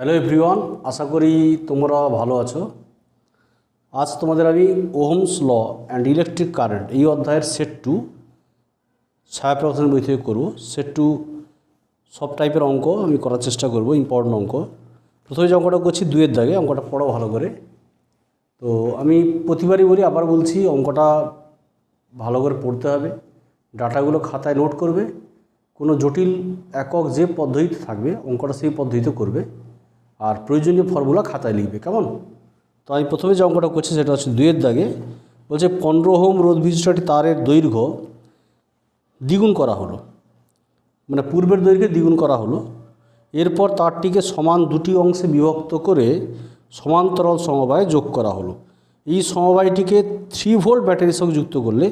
Hello everyone, আশা করি তোমরা ভালো আছো। আজ তোমাদের আমি Ohm's law and electric current এই অধ্যায়ের সেট 2 ছায়াপ্রকাশের বই থেকে করবো। সেট 2 সব টাইপের অঙ্ক আমি করার চেষ্টা করব, ইম্পর্টেন্ট অঙ্ক। প্রথমে যে অঙ্কটা করছি 2-এর দাগে, অঙ্কটা পড়ো ভালো করে। তো আমি প্রতিবারই বলি, আবার বলছি, অঙ্কটা ভালো করে পড়তে হবে, ডাটাগুলো খাতায় নোট করবে। কোনো জটিল একক যে পদ্ধতিতে থাকবে অঙ্কটা সেই পদ্ধতিতে করবে, আর প্রয়োজনীয় ফর্মুলা খাতায় লিখবে, কেমন? তো আমি প্রথমে যে অঙ্কটা করছি সেটা হচ্ছে 2-এর দাগে। বলছে 15 ওহম রোধ বিশিষ্ট একটি তারের দৈর্ঘ্য দ্বিগুণ করা হলো, মানে পূর্বের দৈর্ঘ্যে দ্বিগুণ করা হলো। এরপর তারটিকে সমান দুটি অংশে বিভক্ত করে সমান্তরাল সমবায়ে যোগ করা হলো। এই সমবায়টিকে 3 ভোল্ট ব্যাটারির সঙ্গে যুক্ত করলে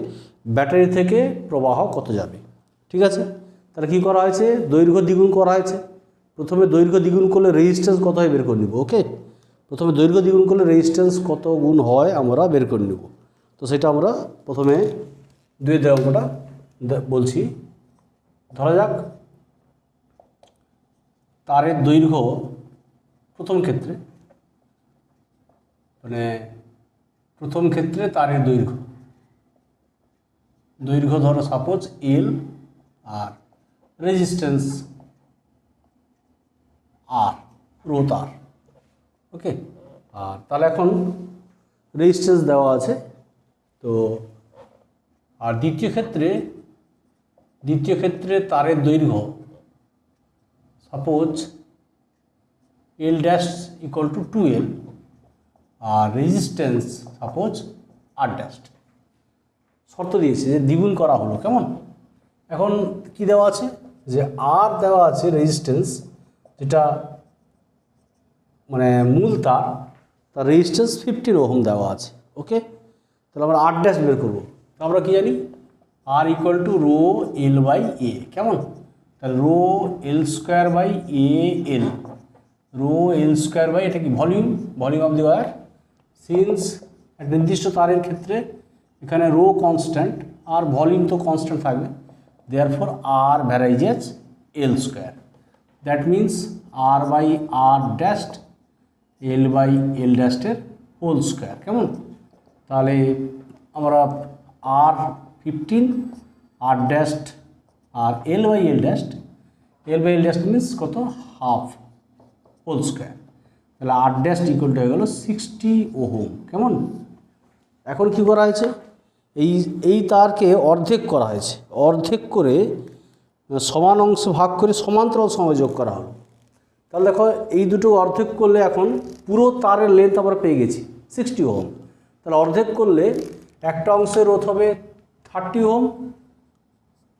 ব্যাটারি থেকে প্রবাহ কত যাবে? ঠিক আছে, তাহলে কী করা হয়েছে? দৈর্ঘ্য দ্বিগুণ করা হয়েছে। প্রথমে দৈর্ঘ্য দ্বিগুণ করলে রেজিস্ট্যান্স কত হয় বের করে নিব। ওকে, প্রথমে দৈর্ঘ্য দ্বিগুণ করলে রেজিস্ট্যান্স কত গুণ হয় আমরা বের করে নেব। তো সেটা আমরা প্রথমে 2-এর অঙ্কটা বলছি। ধরা যাক তারের দৈর্ঘ্য প্রথম ক্ষেত্রে তারের দৈর্ঘ্য ধরো সাপোজ এল, আর রেজিস্ট্যান্স আর, রোধ আর। ওকে, আর তাহলে এখন রেজিস্ট্যান্স দেওয়া আছে। তো আর দ্বিতীয় ক্ষেত্রে তারের দৈর্ঘ্য suppose L dash equal to 2L, আর রেজিস্ট্যান্স সাপোজ আর ড্যাশ। শর্ত দিয়েছে যে দ্বিগুণ করা হলো, কেমন? এখন কি দেওয়া আছে? যে আর দেওয়া আছে রেজিস্ট্যান্স, যেটা মানে মূল তার রেজিস্ট্যান্স 15 ওহম দেওয়া আছে। ওকে, তাহলে আমরা আর ড্যাশ বের করবো। তো আমরা কি জানি? R equal to rho L by A, কেমন? তাহলে rho L square by A L, rho L square by, এটা কি volume of the wire. Since একটা নির্দিষ্ট তারের ক্ষেত্রে এখানে রো কনস্ট্যান্ট আর ভলিউম তো কনস্ট্যান্ট থাকবে, therefore R varies L square. That means R by R dash L by L dash whole square, কেমন? তাহলে আমরা R 15 R dash R L by L ড্যাস্ট means কত? Half whole square. তাহলে R ড্যাস্ট equal to হয়ে গেল 60 ohm, কেমন? এখন কি করা হয়েছে? এই তারকে অর্ধেক করা হয়েছে, অর্ধেক করে সমান অংশ ভাগ করে সমান্তরাল সময় যোগ করা হলো। তাহলে দেখো, এই দুটো অর্ধেক করলে এখন পুরো তারের লেন্থ আমরা পেয়ে গেছি 60 ওহম। তাহলে অর্ধেক করলে একটা অংশের রোধ হবে 30 ওহম,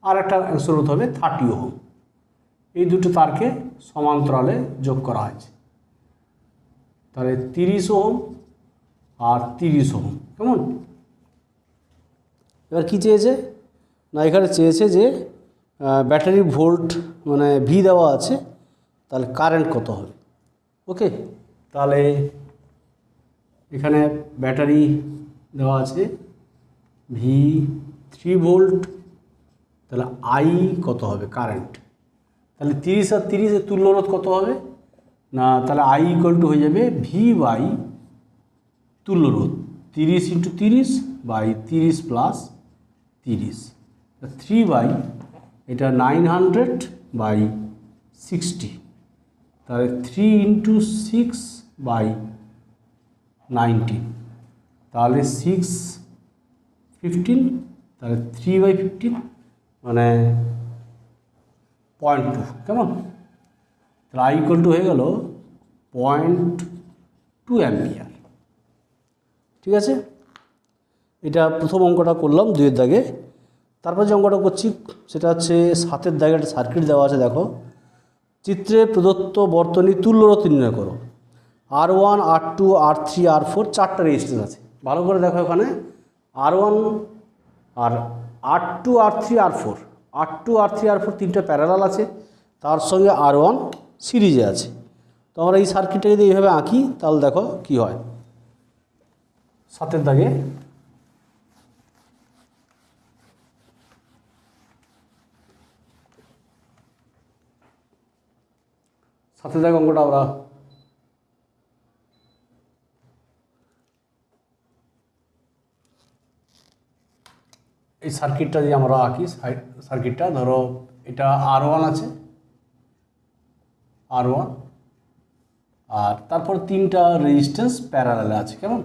আর একটা অংশের রোধ হবে 30 ওহম। এই দুটো তারকে সমান্তরালে যোগ করা হয়েছে। তাহলে 30 ওহম আর 30 ওহম, কেমন? এবার কি চেয়েছে? না, এখানে চেয়েছে যে ব্যাটারি ভোল্ট মানে ভি দেওয়া আছে, তাহলে কারেন্ট কত হবে। ওকে, তাহলে এখানে ব্যাটারি দেওয়া আছে ভি 3 ভোল্ট, তাহলে আই কত হবে কারেন্ট। তাহলে 30 আর 30 এর তুল্যরোধ কত হবে? না, তাহলে আই ইকুয়াল টু হয়ে যাবে ভি বাই তুল্যরোধ 30 ইন্টু 30 বাই 30 প্লাস 30, 3 বাই এটা 900 বাই 60, তাহলে 3 ইন্টু 6 বাই 90, তাহলে 615, তাহলে 3 বাই 15 মানে 0.2, কেমন? তাহলে আই ইকুয়াল টু হয়ে গেল 0.2 অ্যাম্পিয়ার। ঠিক আছে, এটা প্রথম অঙ্কটা করলাম 2-এর দাগে। তারপর যে অঙ্কটা করছি সেটা হচ্ছে 7-এর দাগে। একটা সার্কিট দেওয়া আছে, দেখো চিত্রে প্রদত্ত বর্তনী তুল্যরোধ নির্ণয় করো। R1, R2, R3, R4 চারটা রেজিস্ট্যান্স আছে। ভালো করে দেখো, এখানে R1 আর R2, R3, R4 তিনটা প্যারালাল আছে, তার সঙ্গে R1 সিরিজে আছে। তো আমরা এই সার্কিটটা যদি এইভাবে আঁকি তাহলে দেখো কি হয়। 7-এর দাগে অঙ্কটা আমরা এই সার্কিটটা দিয়ে আমরা আঁকি, সার্কিটটা ধরো এটা R1 আছে, R1, আর তারপর 3টা রেজিস্ট্যান্স প্যারালালে আছে, কেমন?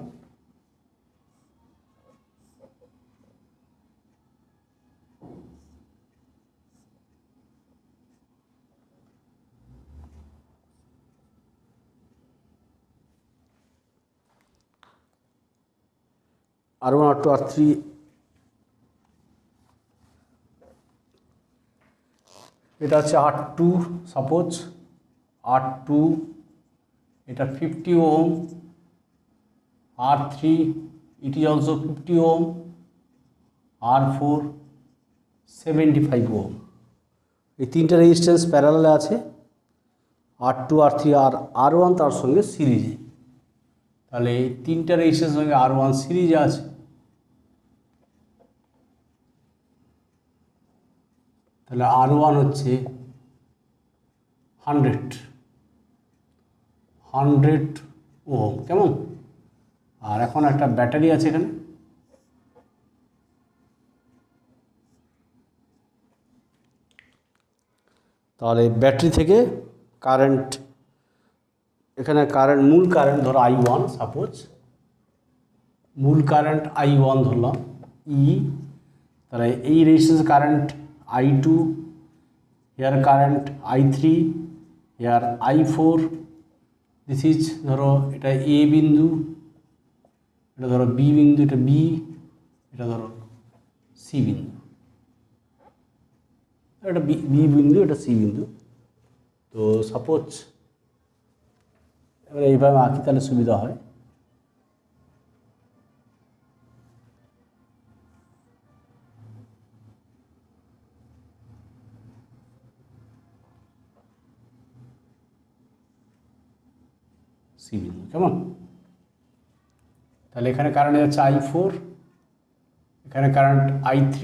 R1, R2, R3, এটা হচ্ছে R2, সাপোজ R2, এটা 50 ohm, R3 it is also 50 ohm, R4 75 ohm. এই 3টা রেজিস্ট্যান্স প্যারালালে আছে, R2, R3 আর R1 তার সঙ্গে সিরিজে। তাহলে এই 3টা রেজিস্ট্যান্সের সঙ্গে R1 সিরিজে আছে। তাহলে R1 হচ্ছে 100 ওহম, কেমন? আর এখন একটা ব্যাটারি আছে এখানে, তাহলে ব্যাটারি থেকে কারেন্ট, এখানে কারেন্ট, মূল কারেন্ট ধরো I1, সাপোজ মূল কারেন্ট I1 ধরলাম ই, তাহলে এই resistance current I2, here current I3, here I4, this is ধরো এটা এ বিন্দু, এটা ধরো বি বিন্দু, এটা বি, এটা ধরো সি বিন্দু, এটা বি বিন্দু, এটা সি বিন্দু। তো সাপোজ এবার এইভাবে আঁকি, তাহলে সুবিধা হয়। সি বিন্দু, কেমন? তাহলে এখানে কারেন্ট যাচ্ছে I4, এখানে কারেন্ট I3,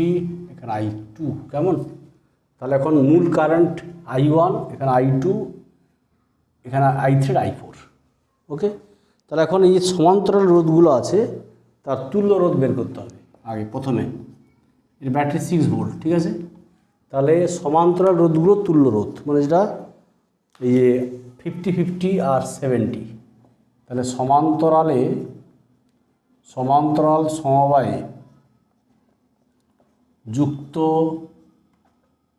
এখানে I2, কেমন? তাহলে এখন মূল কারেন্ট I1, এখানে I2, এখানে I3, I4, ওকে। তাহলে এখন এই যে সমান্তরাল রোধগুলো আছে তার তুল্য রোধ বের করতে হবে আগে। প্রথমে এর ব্যাটারি 6 ভোল্ট, ঠিক আছে? তাহলে সমান্তরাল রোধগুলো তুল্য রোধ, মানে যেটা এই যে 50-50 আর 70, তাহলে সমান্তরাল সমবায়ে যুক্ত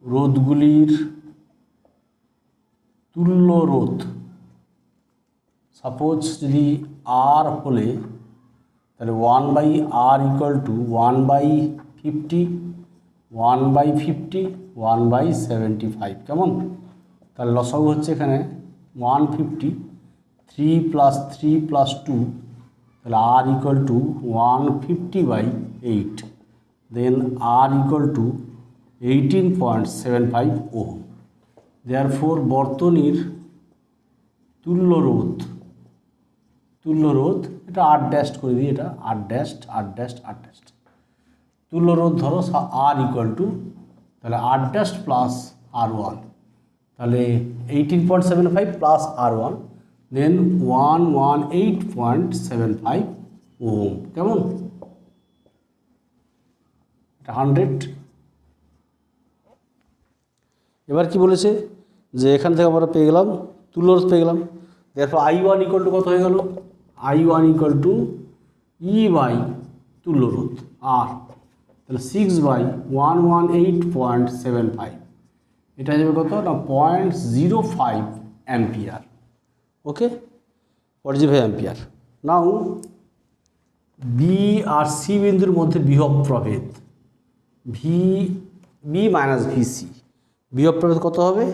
রোধগুলির তুল্য রোধ, সাপোজ যদি R হলে তাহলে 1/R = 1/50, 1/50, 1/75, কেমন? তাহলে লসাগু হচ্ছে এখানে 150, 3 + 3 + 2, তাহলে R = 150/8, দেন R = 18.75 ওহম। দেয়ারফোর বর্তনীর তুল্য রোধ, এটা R' করে দিই, এটা R', তুল্য রোধ ধরো R = তাহলে R' প্লাস R1, তাহলে 18.75 প্লাস R1, দেন 118.75 ওহম, কেমন? এটা 100। এবার কি বলেছে যে এখান থেকে আমরা পেয়ে গেলাম তুল্য রোধ পেয়ে গেলাম। দেখো I1 = কত হয়ে গেল? I1 = E বাই তুল্য রোধ R, তাহলে 6/118.75, এটা যাবে কত না 0.05 অ্যাম্পিয়ার, ওকে, 0.05 অ্যাম্পিয়ার। নাও বি আর সি বিন্দুর মধ্যে বিভব প্রভেদ বি মাইনাস ভিসি, বিভব প্রভেদ কত হবে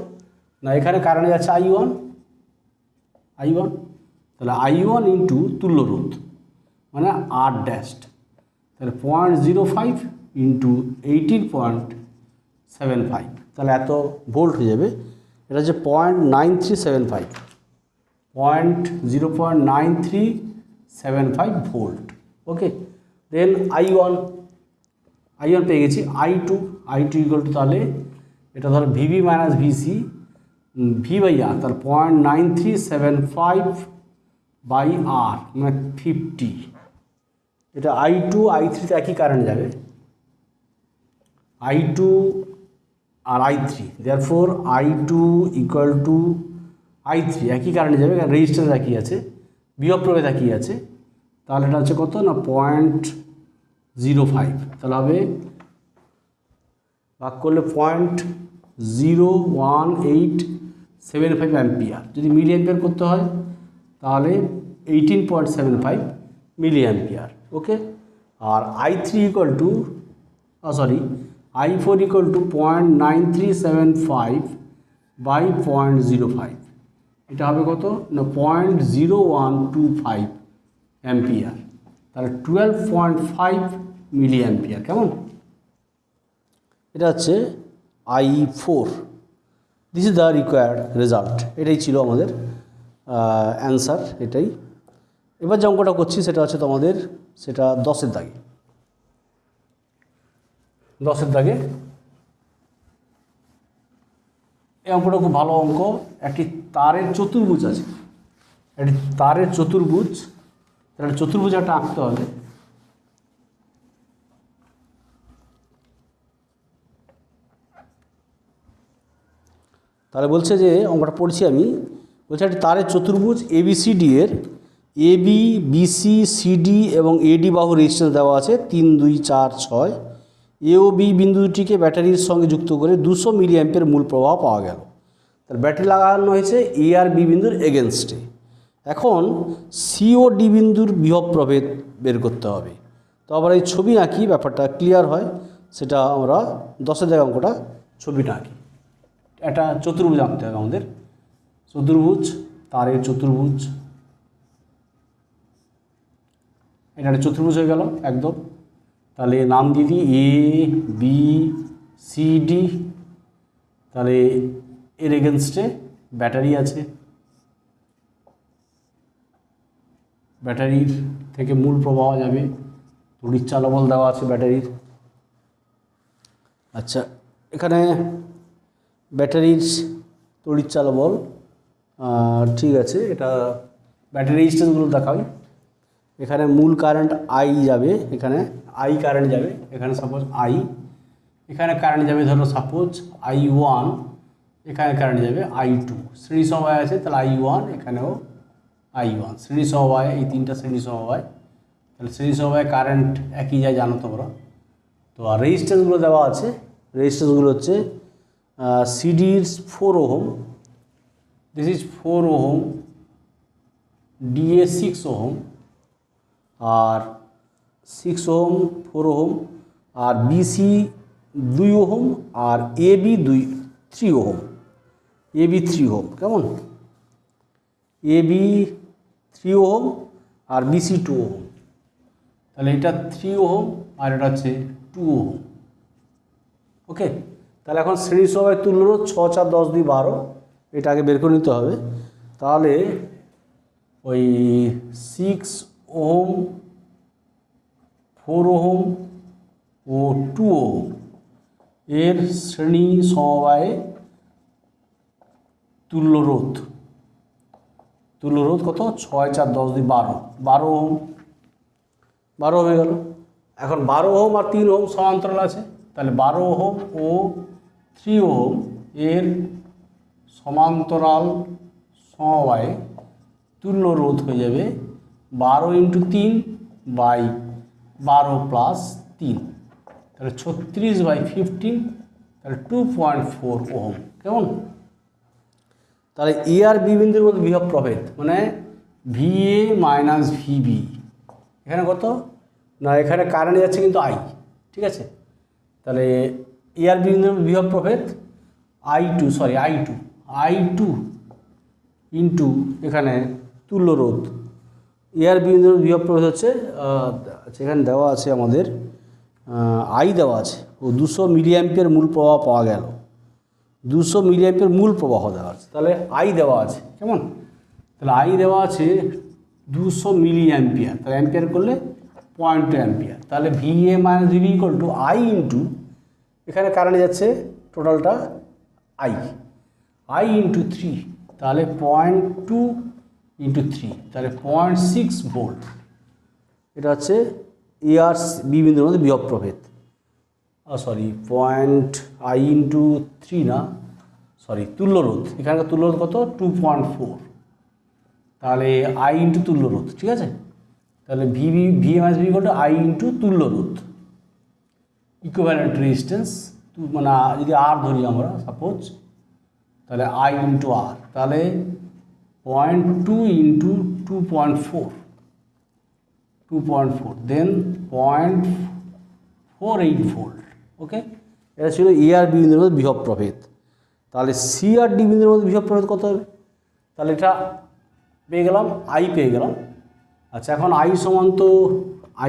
না, এখানে কারেন্ট যাচ্ছে I1, তাহলে I1 ইন্টু তুল্য রোধ মানে R', তাহলে 0.05 ইন্টু 18.75, তাহলে এত ভোল্ট হয়ে যাবে। এটা হচ্ছে 0.9375, 0.9375 ভোল্ট, ওকে। দেন I1 পেয়ে গেছি। I2 = তাহলে এটা ধরো ভিবি মাইনাস ভিসি, V/R, তার 0.9375/R মানে 50, এটা I2 I3 তে একই কারেন্ট যাবে, I2 R I3, therefore I2 equal to I3 একই কারণে যাবে, কারণ রেজিস্ট্যান্স একই আছে, বিভব প্রভেদ একই আছে। তাহলে এটা হচ্ছে কত না 0.05, তাহলে হবে ভাগ করলে 0.01875 অ্যাম্পিয়ার। যদি মিলি অ্যাম্পিয়ার করতে হয় তাহলে 18.75 মিলি অ্যাম্পিয়ার। ওকে, আর I3 equal to I4 equal to 0.9375 by 0.05, এটা হবে কত না 0.0125 অ্যাম্পিয়ার, তাহলে 12.5 মিলি অ্যাম্পিয়ার। কেমন? এটা হচ্ছে I4। This is the required result. এটাই ছিল আমাদের অ্যান্সার, এটাই। এবার যে অঙ্কটা করছি সেটা হচ্ছে তোমাদের, সেটা 10-এর দাগে। 10-এর দাগে এই অঙ্কটা খুব ভালো অঙ্ক। একটি তারের চতুর্ভুজ আছে, একটি তারের চতুর্ভুজ, তাহলে চতুর্ভুজ একটা আঁকতে হবে। তাহলে বলছে যে অঙ্কটা পড়ছি আমি, বলছে একটি তারের চতুর্ভুজ ABCD এর AB BC CD এবং AD বাহু রেজিস্ট্যান্স দেওয়া আছে 3, 2, 4, 6। A ও B বিন্দু দুটিকে ব্যাটারির সঙ্গে যুক্ত করে 200 মিলি অ্যাম্পিয়ার মূল প্রবাহ পাওয়া গেল। তাহলে ব্যাটারি লাগানো হয়েছে A আর B বিন্দুর এগেনস্টে। এখন C ও D বিন্দুর বিভব প্রভেদ বের করতে হবে। তো আবার এই ছবি আঁকি, ব্যাপারটা ক্লিয়ার হয়, সেটা আমরা 10-এর জায়গায় অঙ্কটা ছবিটা আঁকি। একটা চতুর্ভুজ আঁকতে হবে আমাদের, চতুর্ভুজ, তারের চতুর্ভুজ। এটা একটা চতুর্ভুজ হয়ে গেল একদম। তাহলে নাম দিয়ে দিই ABCD। তাহলে এর এগেনস্টে ব্যাটারি আছে, ব্যাটারির থেকে মূল প্রবাহ যাবে, তড়িৎ চালবল দেওয়া আছে ব্যাটারির। আচ্ছা, এখানে ব্যাটারির তড়িৎ চালবল, ঠিক আছে, এটা ব্যাটারি রেজিস্ট্যান্সগুলো দেখাই। এখানে মূল কারেন্ট I যাবে, এখানে I কারেন্ট যাবে, এখানে সাপোজ I, এখানে কারেন্ট যাবে ধরো সাপোজ I1, এখানে কারেন্ট যাবে I2। শ্রেণী সমবায় আছে, তাহলে I1, এখানেও I1, শ্রেণী সমবায়, এই তিনটা শ্রেণী সমবায়, তাহলে শ্রেণী সমবায় কারেন্ট একই যায়, জানো তোমরা। তো আর রেজিস্ট্যান্সগুলো দেওয়া আছে, রেজিস্ট্যান্সগুলো হচ্ছে CD is 4 ohm, this is 4 ohm, DA 6 ohm, R 6 ohm 4 ohm, R BC 2 ohm, R AB 3 ohm, AB 3 ohm। কেমন? AB 3 ohm আর BC 2 ohm, তাহলে এটা 3 ohm আর এটা হচ্ছে 2 ohm। ওকে, তাহলে এখন শ্রেণী সমবায় তুল্য রোধ 6, 4, 10, 2, 12, এটা আগে বের করে নিতে হবে। তাহলে ওই 6 ohm, 4 ohm ও 2 ohm এর শ্রেণী সমবায়ে তুল্য রোধ কত? 6, 4, 10, 2, 12, 12 ohm, 12 হয়ে গেল। এখন 12 ohm আর 3 ohm সমান্তরাল আছে, তাহলে 12 ohm ও 3 ohm এর সমান্তরাল সমবায়ে তুল্য রোধ হয়ে যাবে 12 × 3 বাই 12 + 3, তাহলে 36/15, তাহলে 2.4 ohm। কেমন? তাহলে A আর B বিন্দুর মধ্যে বিভব প্রভেদ মানে VA মাইনাস VB, এখানে কত না, এখানে কারেন্ট যাচ্ছে কিন্তু I, ঠিক আছে। তাহলে A আর B বিন্দুর বিভব প্রভেদ I2 ইন্টু এখানে তুল্য রোধ। A আর B বিন্দুর বিভব প্রভেদ হচ্ছে, এখানে দেওয়া আছে আমাদের I দেওয়া আছে, ও 200 মিলি অ্যাম্পিয়ার মূল প্রবাহ পাওয়া গেল, 200 মিলি অ্যাম্পিয়ার মূল প্রবাহ দেওয়া আছে, তাহলে I দেওয়া আছে। কেমন? তাহলে I দেওয়া আছে 200 মিলি অ্যাম্পিয়ার, তাহলে অ্যাম্পিয়ার করলে 0.2 অ্যাম্পিয়ার, তাহলে VA minus VB equal two I into, এখানে কারেন্ট যাচ্ছে টোটালটা I ইন্টু 3, তাহলে 0.2 ইন্টু 3, তাহলে 0.6 ভোল্ট। এটা হচ্ছে A আর B বিন্দুর মধ্যে বিভব প্রভেদ। Sorry point I into three না, সরি তুল্য রোধ, এখানকার তুল্য রোধ কত 2.4, তাহলে আই ইন্টু তুল্য রোধ, ঠিক আছে। তাহলে VM S V equal to I into তুল্য রোধ, ইকুইভ্যালেন্ট রেজিস্ট্যান্স মানে যদি আর ধরি আমরা সাপোজ, তাহলে আই ইন্টু আর, তাহলে 0.2 ইন্টু 2.4 দেন 0.48 ভোল্ট। ওকে, এটা ছিল এ আর বি বিন্দুর মধ্যে বিভব প্রভেদ। তাহলে সি আর ডি বিন্দুর মধ্যে বিভব প্রভেদ কত হবে? তাহলে এটা পেয়ে গেলাম, আই পেয়ে গেলাম। আচ্ছা, এখন আই সমান তো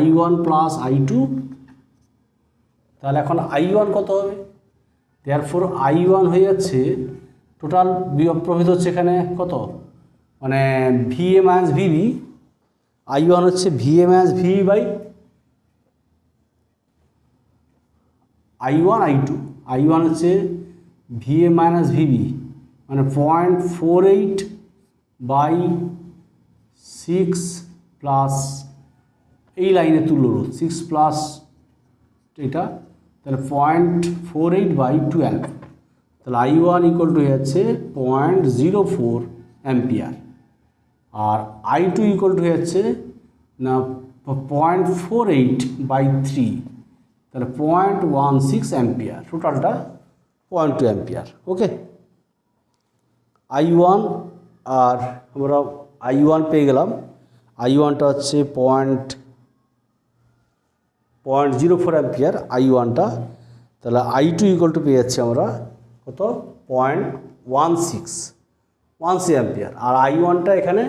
I1 প্লাস I2, তাহলে এখন I1 কত হবে? দেয়ারফর I1 হয়ে যাচ্ছে টোটাল বিভব প্রভেদ হচ্ছে এখানে কত, মানে ভিএ মাইনাস ভিবি, I1 হচ্ছে VA minus VB by I1 I2, I1 হচ্ছে ভিএ মাইনাস ভিবি মানে 0.48 বাই 6 প্লাস এই লাইনে তুল্য রোধ 6 প্লাস এটা, তাহলে 0.48 বাই 12, তাহলে I1 ইকুয়াল টু হয়ে যাচ্ছে 0.04 ampere, R I2 equal to হয়ে যাচ্ছে না 0.48 বাই 3, তাহলে 0.16 অ্যাম্পিয়ার, টোটালটা 0.2 অ্যাম্পিয়ার। ওকে, I1 আর আমরা I1 পেয়ে গেলাম, I1টা হচ্ছে 0.04 অ্যাম্পিয়ার I1টা, তাহলে I2 ইকুয়াল টু পেয়ে যাচ্ছি আমরা কত 0.16 অ্যাম্পিয়ার, আর I1টা এখানে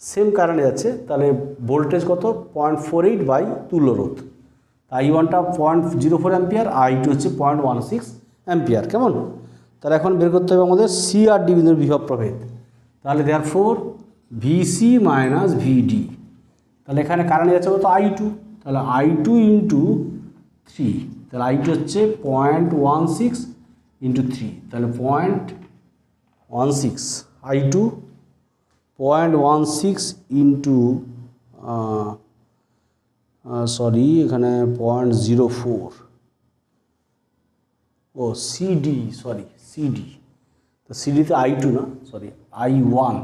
সেম কারেন্টে যাচ্ছে, তাহলে ভোল্টেজ কত 0.48 বাই তুল্য রোধ, I1টা 0.04 অ্যাম্পিয়ার, I2 হচ্ছে 0.16 অ্যাম্পিয়ার। কেমন? তাহলে এখন বের করতে হবে আমাদের সি আর ডি বিন্দুর বিভব প্রভেদ, তাহলে দেয়ারফর ভিসি মাইনাস ভিডি, তাহলে এখানে কারেন্ট যাচ্ছে কত I2, তাহলে I2 ইন্টু 3, তাহলে I2 হচ্ছে 0.16 ইন্টু 3, তাহলে 0.16, I2 0.16 ইন্টু সরি এখানে 0.04, ও সিডি, সরি সিডি, তো সিডিতে I2 না, সরি I1,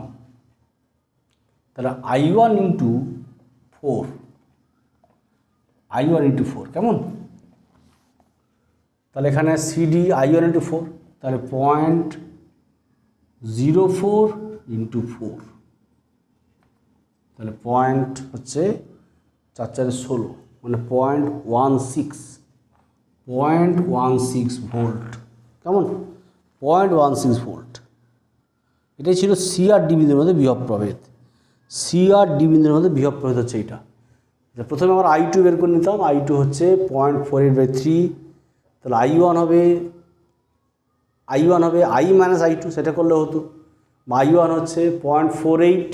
তাহলে I1 ইন্টু 4, I1 ইন্টু 4, কেমন? তাহলে এখানে সিডি I1 ইন্টু 4, তাহলে 0.04 ইন্টু 4, তাহলে পয়েন্ট হচ্ছে 4 16, মানে 0.16 ভোল্ট। কেমন? 0.16 ভোল্ট। এটাই ছিল সি আর ডি বিন্দুর মধ্যে বিভব প্রভেদ। সি আর ডি বিন্দুর মধ্যে বিভব প্রভেদ হচ্ছে এইটা। প্রথমে আমরা I2 বের করে নিতাম, I2 হচ্ছে 0.48/3, তাহলে I1 হবে I মাইনাস I2, সেটা করলে হতো, বা I1 হচ্ছে 0.48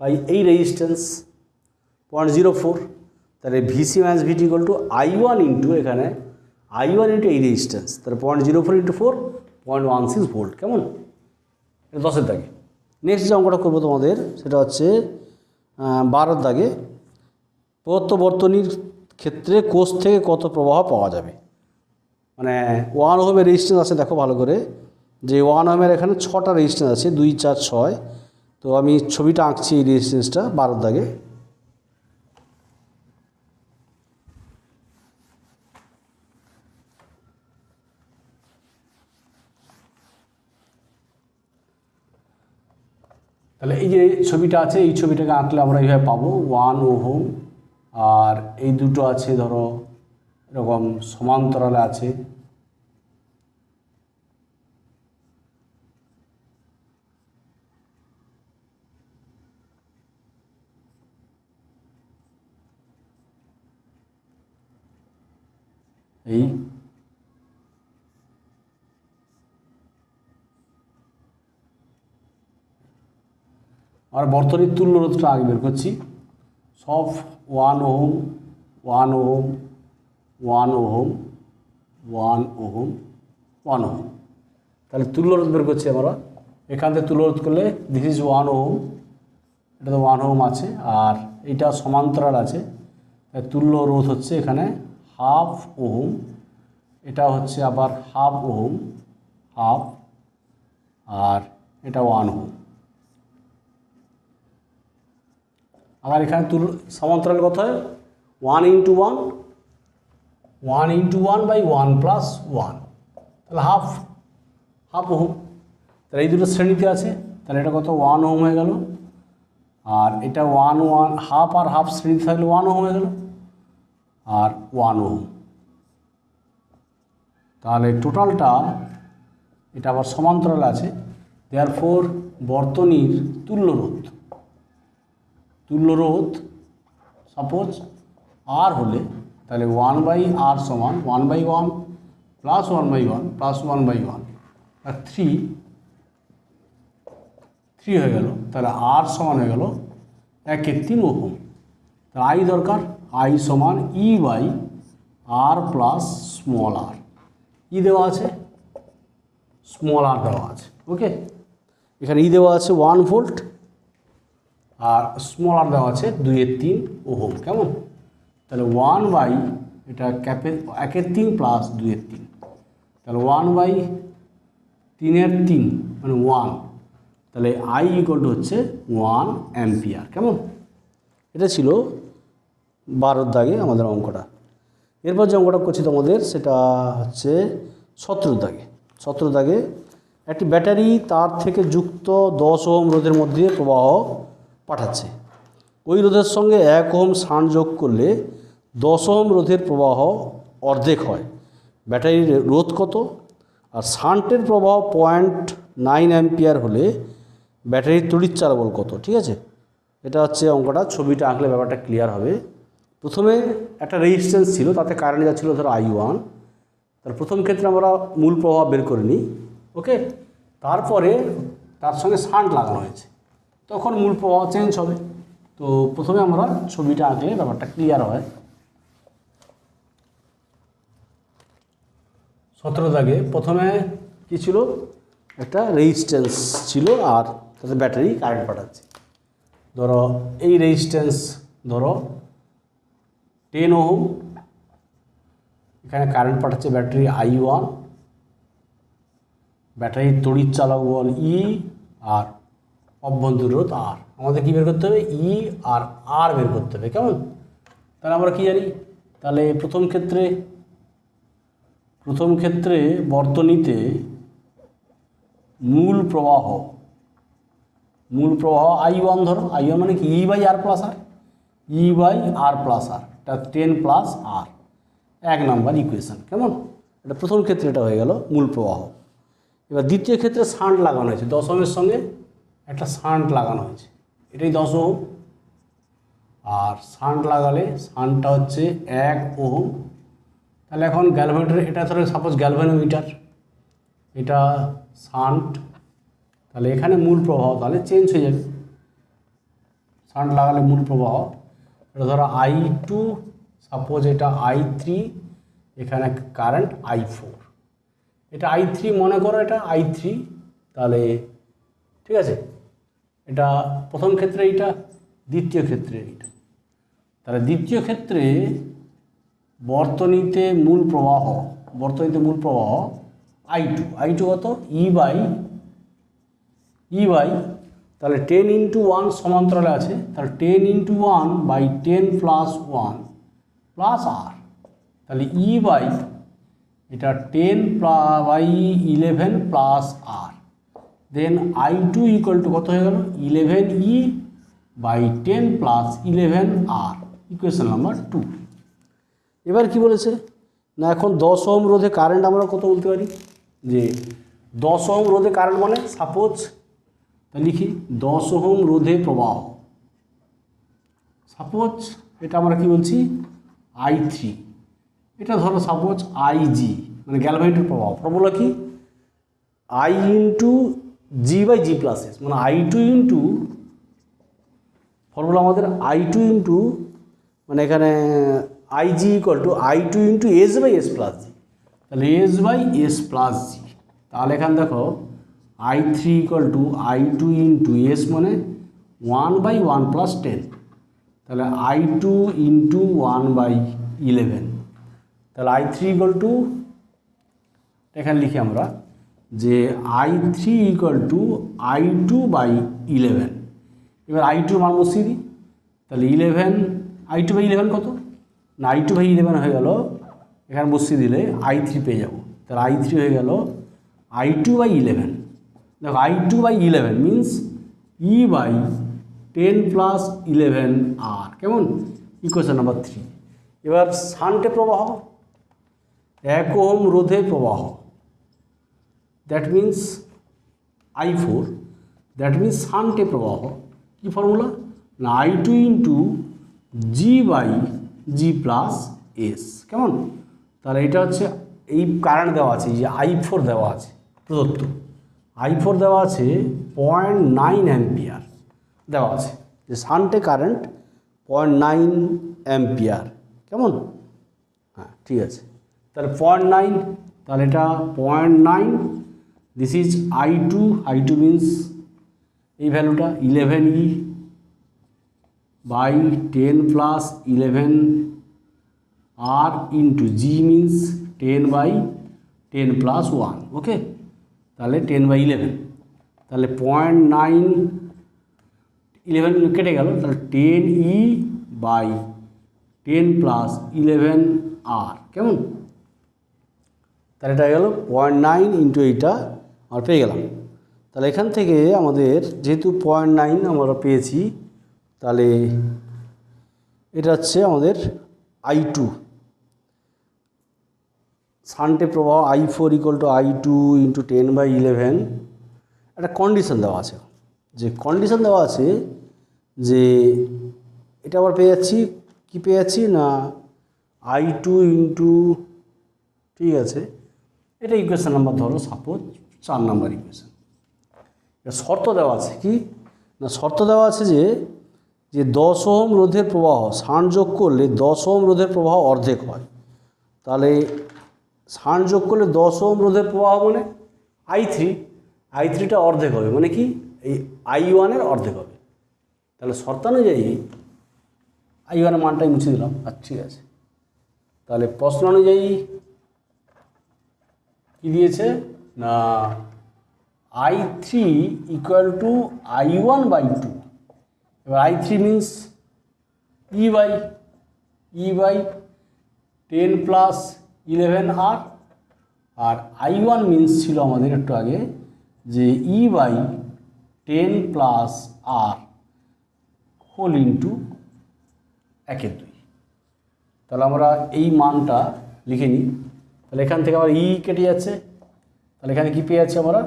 বাই এই রেজিস্ট্যান্স 0.04, তাহলে VC minus VT equal to I1 into এখানে I1 ইন্টু এই রেজিস্ট্যান্স, তাহলে 0.04 ইন্টু 4 0.16 ভোল্ট। কেমন? এটা 10-এর দাগে। নেক্সট যে অঙ্কটা করবো তোমাদের সেটা হচ্ছে 12-এর দাগে, প্রদত্ত বর্তনীর ক্ষেত্রে কোষ থেকে কত প্রবাহ পাওয়া যাবে। মানে 1 ওহমের রেজিস্ট্যান্স আছে, দেখো ভালো করে যে 1 ওহমের এখানে 6টা রেজিস্ট্যান্স আছে, 2 4 6, তো আমি ছবিটা আঁকছি এই রেজিস্ট্যান্সটা 12-এর দাগে। তাহলে এই যে ছবিটা আছে, এই ছবিটাকে আঁকলে আমরা এইভাবে পাবো 1 ওহম, আর এই দুটো আছে ধরো এরকম সমান্তরালে আছে, এই আমরা বর্তনীর তুল্য রোধটা আগে বের করছি, সব 1 ohm 1 ohm 1 ohm 1 ohm 1 ohm, তাহলে তুল্য রোধ বের করছি আমরা। এখান থেকে তুল্য রোধ করলে দিস ইজ 1 ওহম, এটা তো 1 ওহম আছে, আর এটা সমান্তরাল আছে, তুল্য রোধ হচ্ছে এখানে 1/2 ওহম এটা হচ্ছে আবার হাফ ওহম, হাফ, আর এটা 1 ওহম। আবার এখানে সমান্তরাল কত হয় 1 × 1, 1 × 1 বাই 1 + 1, তাহলে হাফ ওহম। তাহলে এই দুটো শ্রেণীতে আছে, তাহলে এটা কত 1 ওহম হয়ে গেল, আর এটা 1 হাফ আর হাফ শ্রেণীতে থাকলে 1 ওহম হয়ে গেল, আর 1 ওহম। তাহলে টোটালটা এটা আবার সমান্তরাল আছে, দেয়ারফোর বর্তনীর তুল্য রোধ সাপোজ আর হলে, তাহলে 1/r সমান 1/1 + 1/1 + 1/1 আর 3 হয়ে গেল। তাহলে আর সমান হয়ে গেল 1/3 ওহম। তাহলে আই দরকার, আই সমান E/r + স্মল আর। ই দেওয়া আছে, স্মল আর দেওয়া আছে, ওকে। এখানে ই দেওয়া আছে 1 ভোল্ট আর স্মল আর দেওয়া আছে 2/3 ওহম, কেমন। তাহলে 1/, এটা 1/3 + 2/3, তাহলে 1/3 মানে 1, তাহলে আই = হচ্ছে 1 অ্যাম্পিয়ার, কেমন। এটা ছিল 12 দাগে আমাদের অঙ্কটা। এরপর যে অঙ্কটা করছি তোমাদের সেটা হচ্ছে 17 দাগে একটি ব্যাটারি তার থেকে যুক্ত 10 ওহম রোধের মধ্যে প্রবাহ পাঠাচ্ছে। ওই রোধের সঙ্গে 1 ওহম শান্ট যোগ করলে 10 ওহম রোধের প্রবাহ অর্ধেক হয়। ব্যাটারির রোধ কত? আর শান্টের প্রবাহ 0.9 অ্যাম্পিয়ার হলে ব্যাটারির তড়িৎচাল বল কত? ঠিক আছে, এটা হচ্ছে অঙ্কটা। ছবিটা আঁকলে ব্যাপারটা ক্লিয়ার হবে। প্রথমে একটা রেজিস্ট্যান্স ছিল, তাতে কারেন্ট যাচ্ছিলো ধরো I1। তার প্রথম ক্ষেত্রে আমরা মূল প্রবাহ বের করে নিই, ওকে। তারপরে তার সঙ্গে শান্ট লাগানো হয়েছে, তখন মূল প্রবাহ চেঞ্জ হবে। তো প্রথমে আমরা ছবিটা আঁকলে ব্যাপারটা ক্লিয়ার হয়। 17 দাগে প্রথমে কী ছিল, একটা রেজিস্ট্যান্স ছিল আর তাতে ব্যাটারি কারেন্ট পাঠাচ্ছে। ধরো এই রেজিস্ট্যান্স ধরো 10 ওহম, এখানে কারেন্ট পাঠাচ্ছে ব্যাটারি I1, ব্যাটারির তড়িৎচালক বল ই আর অভ্যন্তরীণ রোধ আর। আমাদের কী বের করতে হবে, ই আর আর বের করতে হবে, কেমন। তাহলে আমরা কী জানি, তাহলে প্রথম ক্ষেত্রে বর্তনীতে মূল প্রবাহ I1, ধরো I1 মানে কি E/r + r, E/r + r, এটা 10 + r, 1 নম্বর ইকুয়েশন, কেমন। এটা প্রথম ক্ষেত্রে এটা হয়ে গেল মূল প্রবাহ। এবার দ্বিতীয় ক্ষেত্রে শান্ট লাগানো হয়েছে, 10 ওহমের সঙ্গে একটা শান্ট লাগানো হয়েছে, এটাই 10 ওহম। আর শান্ট লাগালে শান্টটা হচ্ছে 1 ওহম। তাহলে এখন গ্যালভ্যানোমিটার, এটা ধরো সাপোজ গ্যালভ্যানোমিটার, এটা শান্ট, তাহলে এখানে মূল প্রবাহ তাহলে চেঞ্জ হয়ে যাবে। শান্ট লাগালে মূল প্রবাহ, এটা ধরো I2, সাপোজ এটা I3, এখানে কারেন্ট I4, এটা I3 মনে করো, এটা I3, তাহলে ঠিক আছে। এটা প্রথম ক্ষেত্রে এইটা, দ্বিতীয় ক্ষেত্রে এইটা। তাহলে দ্বিতীয় ক্ষেত্রে বর্তনীতে মূল প্রবাহ I2 কত, E/, তাহলে 10 × 1 সমান্তরালে আছে, তাহলে 10 × 1/10 + 1 + r, তাহলে E/, এটা 10/11 + r, দেন I2 = কত হয়ে গেল 11E/10 + 11r, ইকুয়েশন নাম্বার 2। এবার কি বলেছে না, এখন 10 ওহম রোধে কারেন্ট আমরা কত বলতে পারি, যে 10 ওহম রোধে কারেন্ট মানে সাপোজ লিখি 10 ওহম রোধে প্রবাহ, সাপোজ এটা আমরা কি বলছি I3, এটা ধরো সাপোজ IG, মানে গ্যালভ্যানোমিটার প্রবাহ। ফর্মুলা কি, I × G/G + S, মানে I2 ফর্মুলা আমাদের I2 মানে এখানে IG = I2 × S/S + G, তাহলে S/S + G। তাহলে এখানে দেখো I3 = I2 × S, মানে 1/1 + 10, তাহলে I2 × 1/11, তাহলে I3 = এখানে লিখি আমরা যে I3 ইকুয়াল টু I2/11। এবার I2 মান বসিয়ে দিই, তাহলে 11 I2/11 কত না I2/11 হয়ে গেল, এখানে বসিয়ে দিলে I3 পেয়ে যাব, তাহলে I3 হয়ে গেল I2/11। দেখো I2/11 means E/10 plus 11R, কেমন? Equation number 3। এবার শান্টে প্রবাহ, 1 ওহম রোধে প্রবাহ, that means I4, that means শান্টে প্রবাহ কি ফর্মুলা না I2 into G/G plus S, কেমন? তাহলে এটা হচ্ছে এই কারেন্ট দেওয়া আছে, যে I4 দেওয়া আছে প্রদত্ত, I4 দেওয়া আছে 0.9 অ্যাম্পিয়ার দেওয়া আছে, যে শান্টে কারেন্ট 0.9 অ্যাম্পিয়ার, কেমন? হ্যাঁ ঠিক আছে, তাহলে 0.9, তাহলে এটা 0.9, দিস ইজ I2 মিন্স এই ভ্যালুটা 11E/10 plus 11R into G means 10/10 plus 1, ওকে? তাহলে 10/11, তাহলে 0.9, 11 কেটে গেল, তাহলে 10E/10 প্লাস 11R, কেমন? তাহলে এটা গেল 0.9 ইন্টু এইটা আমরা পেয়ে গেলাম। তাহলে এখান থেকে আমাদের যেহেতু 0.9 আমরা পেয়েছি, তাহলে এটা হচ্ছে আমাদের I2, শান্টে প্রবাহ I4 equal two I2 into 10/11। একটা কন্ডিশন দেওয়া আছে, যে কন্ডিশন দেওয়া আছে যে এটা আবার পেয়ে যাচ্ছি, কি পেয়ে যাচ্ছি না I2 ইন্টু, ঠিক আছে, এটা ইকুয়েশন নাম্বার ধরো সাপোজ 4 নাম্বার ইকুয়েশন। শর্ত দেওয়া আছে কি না, শর্ত দেওয়া আছে যে 10 ওহম রোধের প্রবাহ শান্ট যোগ করলে 10 ওহম রোধের প্রবাহ অর্ধেক হয়। তাহলে শান্ট যোগ করলে 10 ওহম রোধের প্রবাহ মানে I3টা অর্ধেক হবে, মানে কি এই I1-এর অর্ধেক হবে। তাহলে শর্তানুযায়ী I1-এর মানটাই মুছে দিলাম, আর ঠিক আছে। তাহলে প্রশ্ন অনুযায়ী কি দিয়েছে না I3 ইকুয়াল টু I1/2। এবার I3 means E/10 plus 11R, আর I1 মিন্স ছিল আমাদের একটু আগে যে E/10 plus R whole into 1/2। তাহলে আমরা এই মানটা লিখে নিই, তাহলে এখান থেকে আবার E কেটে যাচ্ছে, তাহলে এখানে কী পেয়ে যাচ্ছে আমরা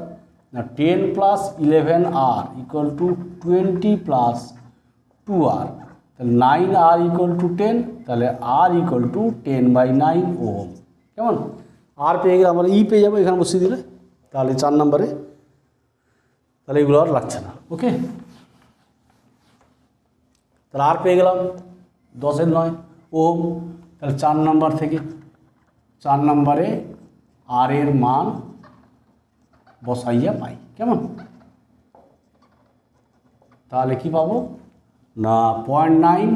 না 10 plus 11R equal to 20 plus 2R, তাহলে 9R ইকুয়াল টু 10, তাহলে R ইকুয়াল টু 10/9 ওহম, কেমন? আর পেয়ে গেলে আমরা E পেয়ে যাবো এখানে বসিয়ে দিলে, তাহলে 4 নম্বরে, তাহলে এগুলো আর লাগছে না, ওকে? তাহলে আর পেয়ে গেলাম 10/9 ওহম, তাহলে 4 নম্বর থেকে 4 নম্বরে আর এর মান বসাইয়া পাই, কেমন? তাহলে কি পাবো না 0.9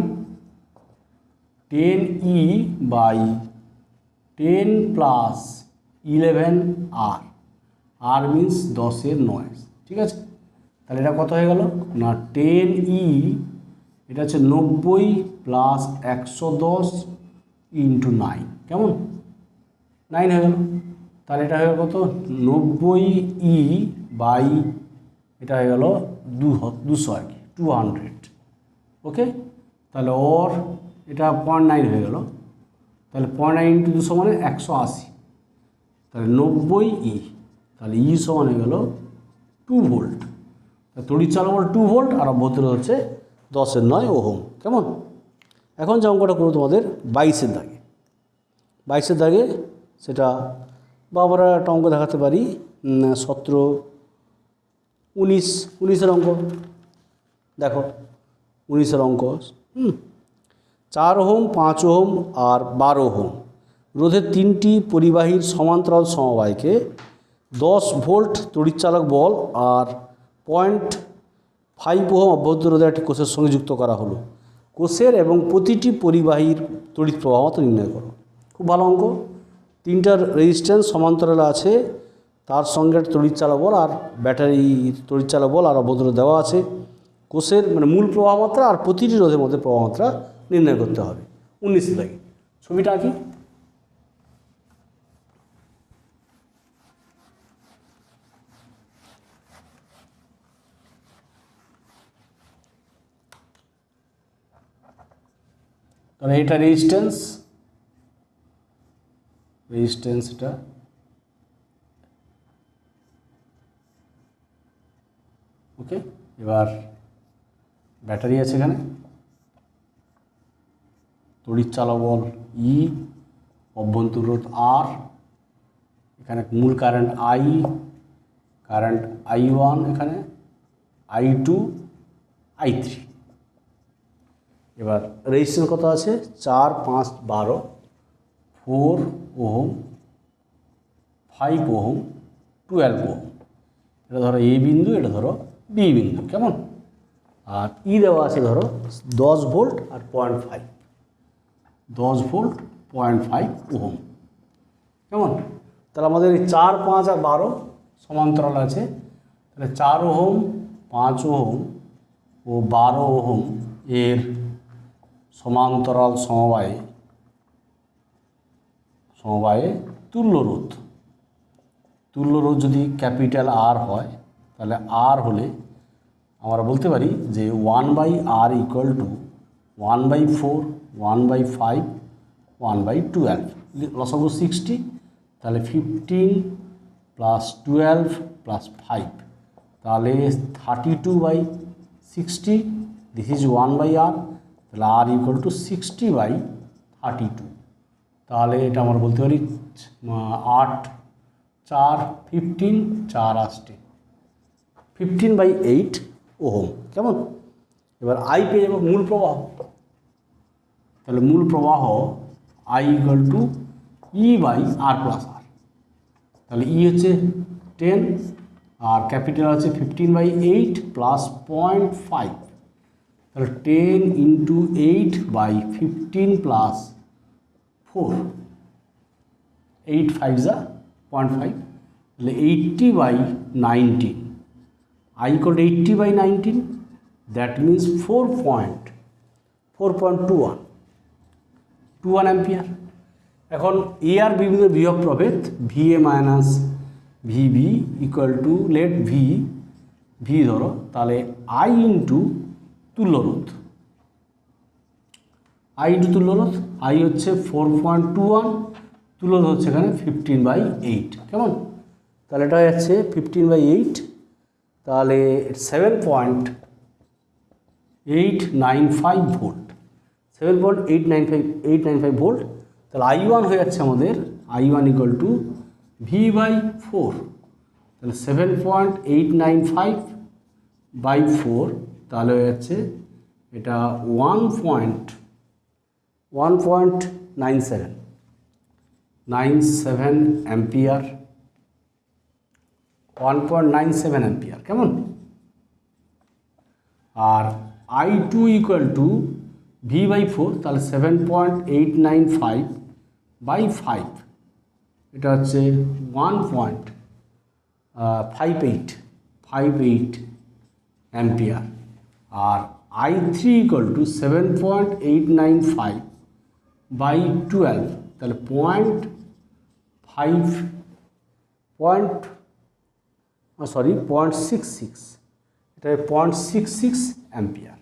10E/10 প্লাস 11R, আর মিন্স 10/9, ঠিক আছে? তাহলে এটা কত হয়ে গেল না 10E, এটা হচ্ছে 90 প্লাস 110 ইন্টু 9, কেমন? 9 হয়ে গেল। তাহলে এটা হয়ে গেল কত 90E বাই, এটা হয়ে গেল 200 আর কি, 200, ওকে? তাহলে ওর এটা 0.9 হয়ে গেল, তাহলে 0.9 ইন্টু 200 মানে 180, তাহলে 90E, তাহলে E সমান হয়ে গেল 2 ভোল্ট। তড়িৎ চালক 2 ভোল্ট আর অভ্যন্তর হচ্ছে 10/9 ওহম, কেমন? এখন যে অঙ্কটা করবো তোমাদের 22-এর দাগে, 22-এর দাগে সেটা বা আমরা একটা অঙ্ক দেখাতে পারি 17, 19-এর অঙ্ক দেখো, 19-এর অঙ্ক 4 ওহম, 5 ওহম আর 12 ওহম রোধের 3টি পরিবাহীর সমান্তরাল সমবায়কে 10 ভোল্ট তড়িৎচালক বল আর 0.5 ওহম অভ্যন্তর রোধের একটি কোষের সঙ্গে যুক্ত করা হলো। কোষের এবং প্রতিটি পরিবাহীর তড়িৎ প্রবাহ নির্ণয় করো। খুব ভালো অঙ্ক। তিনটার রেজিস্ট্যান্স সমান্তরালে আছে, তার সঙ্গে তড়িৎচালক বল আর ব্যাটারি তড়িৎচালক বল আর অবরোধ দেওয়া আছে। কোষের মানে মূল প্রবাহ মাত্রা আর প্রতিটি রোধের মধ্যে প্রবাহ মাত্রা নির্ণয় করতে হবে। 19 লাগে ছবিটা আঁকি। তাহলে এটা রেজিস্ট্যান্স এটা ওকে। এবার ব্যাটারি আছে এখানে, তড়িৎচালক বল ই, অভ্যন্তর রোধ আর, এখানে মূল কারেন্ট I1, এখানে I2, I3। এবার রেজিস্ট্যান্স কত আছে? 4, 5, 12, 4 ওহম, 5 ওহম, 12 ওহম। এটা ধরো এ বিন্দু, এটা ধরো বি বিন্দু, কেমন? আর ই দেওয়া আছে ধরো 10 ভোল্ট আর 0.5, 10 ভোল্ট 0.5 ওহম, কেমন? তাহলে আমাদের এই 4, 5 আর 12 সমান্তরাল আছে, তাহলে 4 ওহম, 5 ওহম ও 12 ওহম এর সমান্তরাল সমবায়ে তুল্য রোধ যদি ক্যাপিটাল আর হয়, তাহলে আর হলে আমরা বলতে পারি যে 1/r ইকুয়াল টু 1/4, 1/5, 1/12, লসাগু 60, তাহলে 15 প্লাস 12 প্লাস 5, তাহলে 32/60, দিস ইজ 1/r, তাহলে আর ইকুয়াল টু 60/32। তাহলে এটা আমরা বলতে পারি 8, 4, 15, 4 আসছে 15/8 ওহম, কেমন? এবার আই পেয়ে যাবো মূল প্রবাহ, তাহলে মূল প্রবাহ I equal to E/R plus R. তাহলে ই হচ্ছে 10 আর ক্যাপিটাল আছে 15/8 প্লাস 0.5, তাহলে 10 ইন্টু 8/15 প্লাস 4, 8 5 যা 0.5, তাহলে 80/19, I equal to 80/19, that means 4.21 ampere. এখন এ আর বি বিন্দুর বিভব প্রভেদ VA minus VB equal to let V ধরো, তাহলে I ইন্টু তুল্যরোধ, I হচ্ছে 4.21, তুল্যরোধ হচ্ছে এখানে 15/8, কেমন? তাহলে এটা যাচ্ছে 15/8, তাহলে 7.895 ভোল্ট, 7.895 ভোল্ট। তাহলে I1 হয়ে যাচ্ছে আমাদের I1 ইকুয়াল টু V/4, তাহলে 7.895/4, তাহলে হয়ে যাচ্ছে এটা 1.97 অ্যাম্পিয়ার, 1.97 অ্যাম্পিয়ার, কেমন? আর I2 ইকুয়াল টু V/4, তাহলে 7.895/5, এটা হচ্ছে 1.58 অ্যাম্পিয়ার। আর I3 ইকুয়াল টু 7.895/12, তাহলে 0.66, এটা 0.66 অ্যাম্পিয়ার।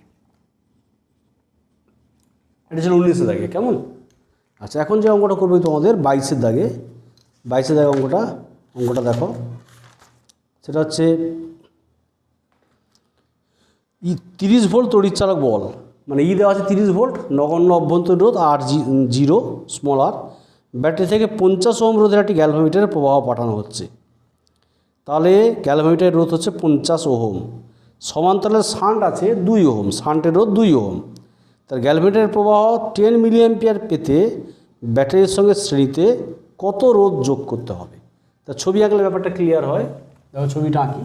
এটা ছিল 19 দাগে, কেমন? আচ্ছা, এখন যে অঙ্কটা করবে তোমাদের 22 দাগে অঙ্কটা দেখো, সেটা হচ্ছে 30 ভোল্ট তড়িৎচালক বল, মানে ই দেওয়া আছে 30 ভোল্ট, নগণ্য অভ্যন্তরীণ রোধ R0 স্মল আর, ব্যাটারি থেকে 50 ওহম রোধের একটি গ্যালভানোমিটারে প্রবাহ পাঠানো হচ্ছে। তাহলে গ্যালভানোমিটারের রোধ হচ্ছে 50 ওহম, সমান্তরালে শান্ট আছে 2 ওহম, শান্টের রোধ 2 ওহম। তার গ্যালভানোমিটারের প্রবাহ 10 মিলি অ্যাম্পিয়ার পেতে ব্যাটারির সঙ্গে শ্রেণীতে কত রোধ যোগ করতে হবে? তা ছবি আঁকলে ব্যাপারটা ক্লিয়ার হয়। দেখো ছবিটা আঁকি।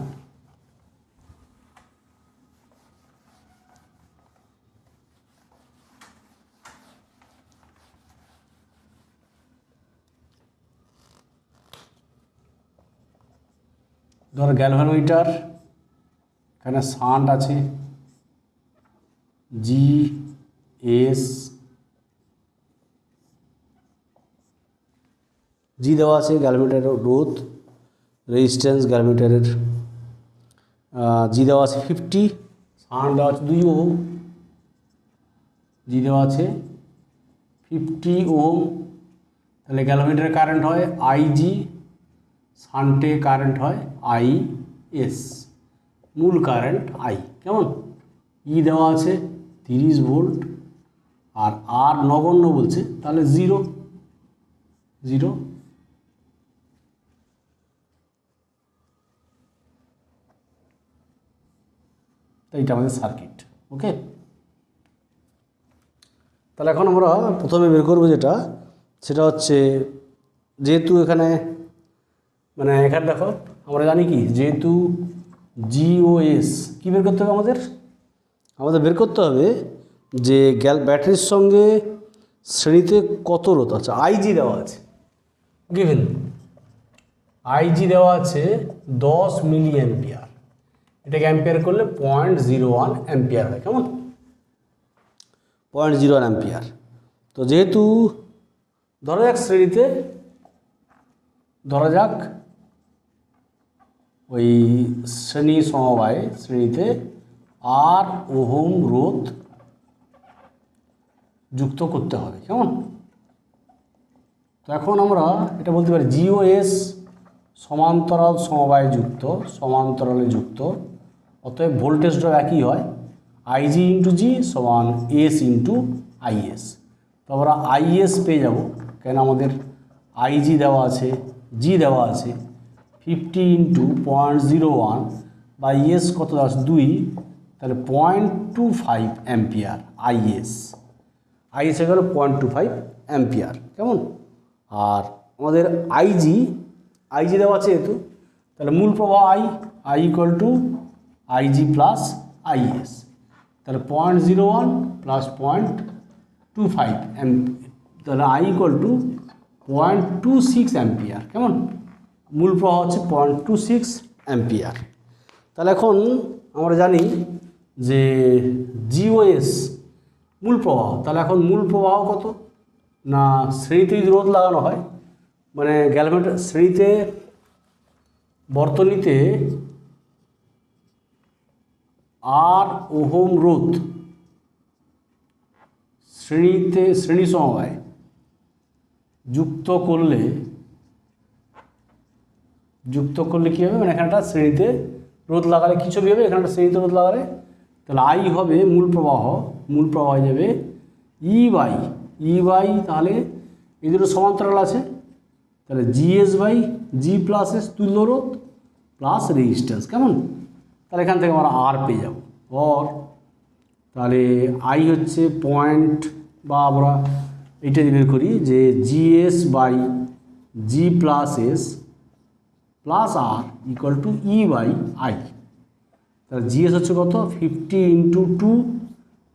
ধর গ্যালভানোমিটার, এখানে শান্ট আছে জি এস, জি দেওয়া আছে গ্যালভানোমিটারের রোধ, রেজিস্ট্যান্স গ্যালভানোমিটারের জি দেওয়া আছে 50, শান্ট দেওয়া আছে 2 ওহম, জি দেওয়া আছে 50 ওহম। তাহলে গ্যালভানোমিটারে কারেন্ট হয় আইজি, শান্টে কারেন্ট হয় আইএস, মূল কারেন্ট আই। কেমন? ই দেওয়া আছে 30 ভোল্ট, আর আর নগণ্য বলছে, তাহলে 0 0। তো এইটা আমাদের সার্কিট। ওকে, তাহলে এখন আমরা প্রথমে বের করবো যেটা, সেটা হচ্ছে যেহেতু এখানে মানে এখানে দেখো আমরা জানি কি, যেহেতু জিওএস কী বের করতে হবে আমাদের বের করতে হবে যে ব্যাটারির সঙ্গে শ্রেণীতে কত রোধ আছে। আইজি দেওয়া আছে, গিভেন আইজি দেওয়া আছে 10 মিলি অ্যাম্পিয়ার, এটাকে অ্যাম্পিয়ার করলে 0.01 অ্যাম্পিয়ার হয়। কেমন? 0.01 অ্যাম্পিয়ার। তো যেহেতু ধরা যাক শ্রেণীতে, ধরা যাক ওই শ্রেণী সমবায় শ্রেণীতে 8 ওহম রোধ যুক্ত করতে হবে। কেমন? তো এখন আমরা এটা বলতে পারি জিওএস সমান্তরাল সমবায় যুক্ত, সমান্তরালে যুক্ত, অতএব ভোল্টেজ ড্রপ একই হয়, আইজি ইন্টু জি সমান এস ইন্টু আইএস। তো আমরা আইএস পেয়ে যাব, কেন আমাদের আইজি দেওয়া আছে, জি দেওয়া আছে 50 ইন্টু 0.01 বা ইএস কত আছে 2, তাহলে 0.25 অ্যাম্পিয়ার আইএস। আইএস হয়ে গেল 0.25 অ্যাম্পিয়ার। কেমন? আর আমাদের আইজি দেওয়া আছে যেহেতু, তাহলে মূল প্রবাহ I equal two IG plus is, তাহলে 0.01 প্লাস 0.25 তাহলে আই ইকুয়াল টু 0.26 অ্যাম্পিয়ার। কেমন? মূল প্রবাহ হচ্ছে 0.26 অ্যাম্পিয়ার। তাহলে এখন আমরা জানি যে জিওএস মূল প্রবাহ, তাহলে এখন মূল প্রবাহ কত না, শ্রেণীতে যদি রোধ লাগানো হয়, মানে গ্যালভানোমিটার শ্রেণীতে বর্তনীতে 8 ওহম রোধ শ্রেণী সমবায় যুক্ত করলে কী হবে, মানে এখানটা শ্রেণীতে রোধ লাগালে কী ছবি হবে, এখানটা শ্রেণীতে রোধ লাগালে তাহলে আই হবে মূল প্রবাহ হয়ে যাবে ই বাই তাহলে এই দুটো সমান্তরাল আছে, তাহলে GS by G plus S তুল্য রোধ প্লাস রেজিস্ট্যান্স। কেমন? তাহলে এখান থেকে আমরা আর পেয়ে যাব। তাহলে আই হচ্ছে পয়েন্ট, বা আমরা এইটা বের করি যে GS by G plus S plus R equal to E by I. তাহলে জিএস হচ্ছে কত, 50 into 2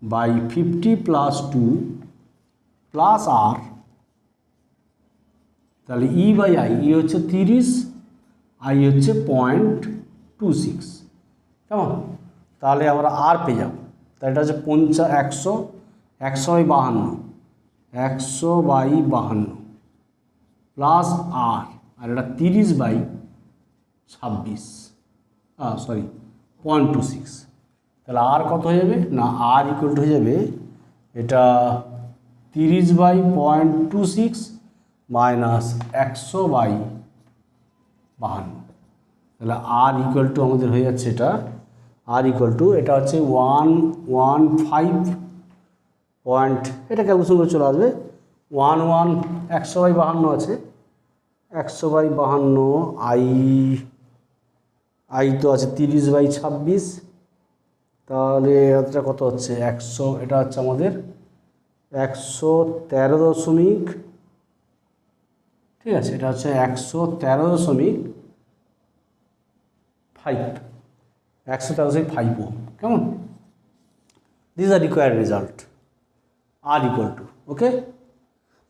by 50 plus 2 plus R, তাহলে ই বাই আই, ই হচ্ছে 30, আই হচ্ছে 0.26। কেমন? তাহলে আমরা আর পেয়ে যাব, তাহলে এটা হচ্ছে 100 বাই 52 প্লাস আর, আর এটা 30 বাই 26, 0.26। তাহলে আর কত হয়ে যাবে না, আর ইকুয়াল টু হয়ে যাবে এটা 30 বাই 0.26 মাইনাস 100 বাই 52। তাহলে আর ইকুয়াল টু আমাদের হয়ে যাচ্ছে এটা, আর ইকুয়াল টু এটা হচ্ছে 115 পয়েন্ট, এটা ক্যালকুলেশন করে চলে আসবে 100 বাই 52 আছে, 100 বাই 52, আই তো আছে 30 বাই 26, তাহলে এটা কত হচ্ছে 100, এটা হচ্ছে আমাদের 113 ঠিক আছে, এটা হচ্ছে 113.5 ওহম। কেমন? This are required result, R equal to. Okay,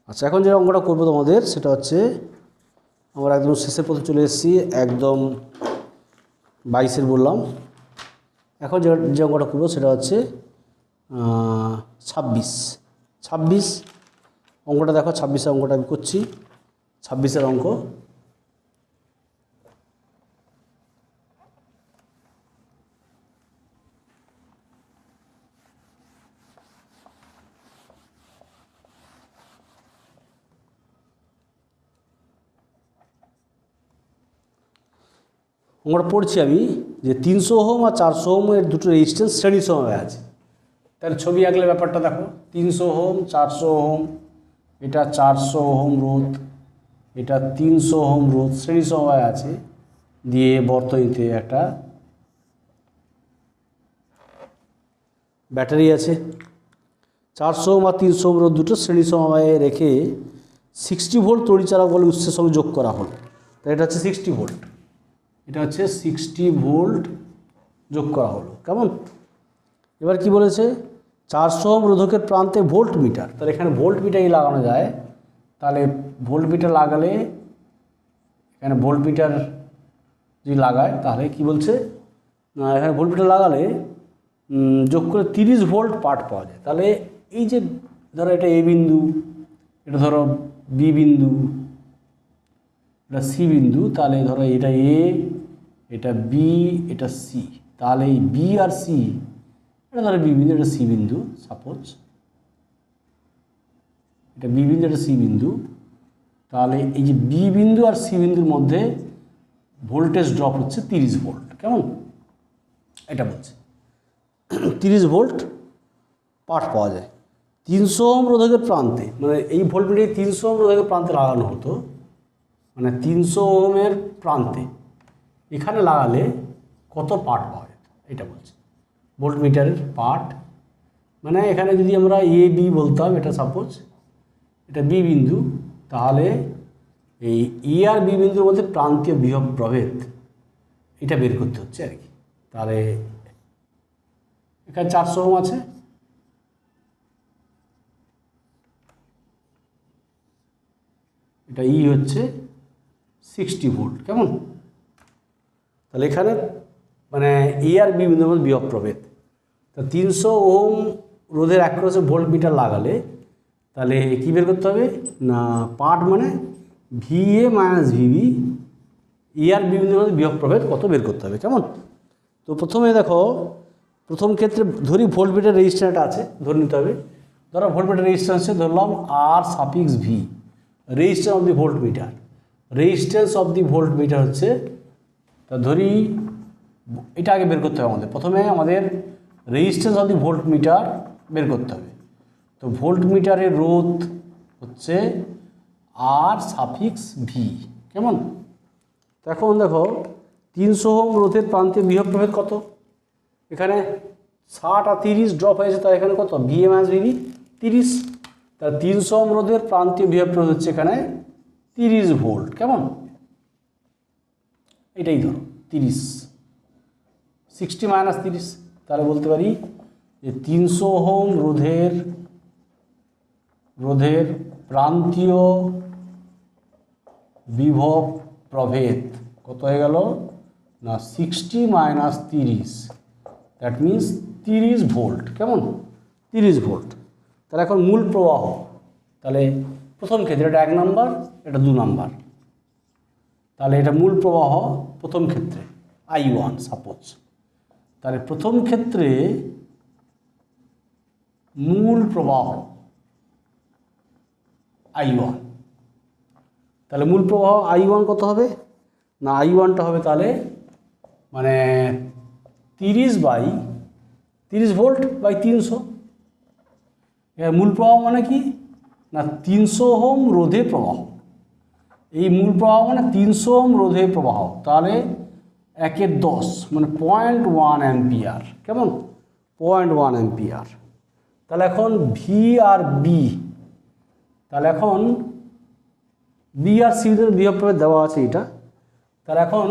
আচ্ছা এখন যে অঙ্কটা করবো তোমাদের সেটা হচ্ছে, আমরা একদম শেষের পথে চলে এসেছি, একদম 22-এর বললাম। এখন যে অঙ্কটা করবো সেটা হচ্ছে 26 অঙ্কটা দেখো। 26-এর অঙ্কটা আমি করছি। 26-এর অঙ্ক। অঙ্কটা পড়ছি আমি যে 300 ওহম আর 400 ওহমের দুটো রেজিস্ট্যান্স শ্রেণী সমবায় আছে। তাহলে ছবি আঁকলে ব্যাপারটা দেখো। 300 ওহম, 400 ওহম, এটা 400 ওহম রোধ, এটা 300 ওহম রোধ শ্রেণী সমবায় আছে। দিয়ে বর্তনীতে একটা ব্যাটারি আছে। 400 ওহম আর 300 ওহম রোধ দুটো শ্রেণী সমবায়ে রেখে 60 ভোল্ট তড়িৎচালক বলে উৎসের সঙ্গে যোগ করা হলো। তাই এটা হচ্ছে 60 ভোল্ট। এটা হচ্ছে 60 ভোল্ট যোগ করা হলো। কেমন? এবার কি বলেছে? 400 ওহম রোধকের প্রান্তে ভোল্ট মিটার। তাহলে এখানে ভোল্ট মিটারই লাগানো যায়। তাহলে ভোল্ট মিটার লাগালে, এখানে ভোল্ট মিটার যদি লাগায় তাহলে কি বলছে, এখানে ভোল্ট মিটার লাগালে যোগ করে 30 ভোল্ট পাঠ পাওয়া যায়। তাহলে এই যে ধরো এটা এ বিন্দু, এটা ধরো বি বিন্দু, এটা সি বিন্দু, তাহলে ধরো এটা এ, এটা বি, এটা সি। তাহলে এই বি আর সি, এটা ধরো বি বিন্দু, এটা সি বিন্দু, সাপোজ এটা বি বিন্দু, এটা সি বিন্দু। তাহলে এই যে বি বিন্দু আর সি বিন্দুর মধ্যে ভোল্টেজ ড্রপ হচ্ছে 30 ভোল্ট। কেমন? এটা বলছে 30 ভোল্ট পাঠ পাওয়া যায় 300 ওহম রোধকের প্রান্তে। মানে এই ভোল্ট মিটার 300 ওহম রোধকের প্রান্তে লাগানো হতো, মানে 300 ওহমের প্রান্তে এখানে লাগালে কত পাঠ পাওয়া যেত এটা বলছে। ভোল্ট মিটারের পাঠ মানে এখানে যদি আমরা এ বি বলতাম, এটা সাপোজ এটা বি বিন্দু, তাহলে এই ই আর বি বিন্দুর মধ্যে প্রান্তীয় বিভব প্রভেদ এটা বের করতে হচ্ছে আর কি। তাহলে এখানে 400 ওহম আছে, এটা ই হচ্ছে 60 ভোল্ট। কেমন? তাহলে এখানে মানে এ আর বি বিন্দুর মধ্যে বিভব প্রভেদ। তা 300 ওহম রোধের অ্যাক্রসে ভোল্ট মিটার লাগালে তাহলে কী বের করতে হবে না, পাঠ মানে ভিএ মাইনাস ভিবি, এ আর বি বিন্দুর মধ্যে বিভব প্রভেদ কত বের করতে হবে। কেমন? তো প্রথমে দেখো, প্রথম ক্ষেত্রে ধরি ভোল্ট মিটার রেজিস্ট্যান্সটা আছে, ধরে নিতে হবে। ধরো ভোল্ট মিটার রেজিস্ট্যান্সে ধরলাম R suffix V, resistance of the voltmeter. Resistance of the voltmeter হচ্ছে, তা ধরি এটা আগে বের করতে হবে আমাদের। প্রথমে আমাদের resistance of the volt metre বের করতে হবে। তো ভোল্ট মিটারের রোধ হচ্ছে আর সাফিক্স ভি। কেমন? তো এখন দেখো 300 ওহম রোধের প্রান্তে বিভব প্রভেদ কত? এখানে 60 আর 30 ড্রপ হয়েছে, তাই এখানে কত ভিএ মাইনাস ভিবি 30। তাহলে 300 ওহম রোধের প্রান্তীয় বিভব প্রভেদ হচ্ছে এখানে 30 ভোল্ট। কেমন? এটাই ধরো 30, 60 মাইনাস 30, তাহলে বলতে পারি যে 300 ওহম রোধের প্রান্তীয় বিভব প্রভেদ কত হয়ে গেল না 60 মাইনাস 30, দ্যাট মিন্স 30 ভোল্ট। কেমন? 30 ভোল্ট। তাহলে এখন মূল প্রবাহ, তাহলে প্রথম ক্ষেত্রে এটা 1 নম্বর, এটা 2 নম্বর। তাহলে এটা মূল প্রবাহ প্রথম ক্ষেত্রে I1 সাপোজ। তাহলে প্রথম ক্ষেত্রে মূল প্রবাহ I1, তাহলে মূল প্রবাহ I1 কত হবে না, I1টা হবে তাহলে মানে 30 ভোল্ট বাই 300। এর মূল প্রবাহ মানে কি না 300 ওহম রোধে প্রবাহ। এই মূল প্রবাহ মানে 300 ওহম রোধে প্রবাহ, তাহলে 1/10 মানে 0.1 অ্যাম্পিয়ার। কেমন? 0.1 অ্যাম্পিয়ার। তাহলে এখন ভি আর বি, তাহলে এখন বি আর সি বিভব প্রভেদ দেওয়া আছে এটা। তাহলে এখন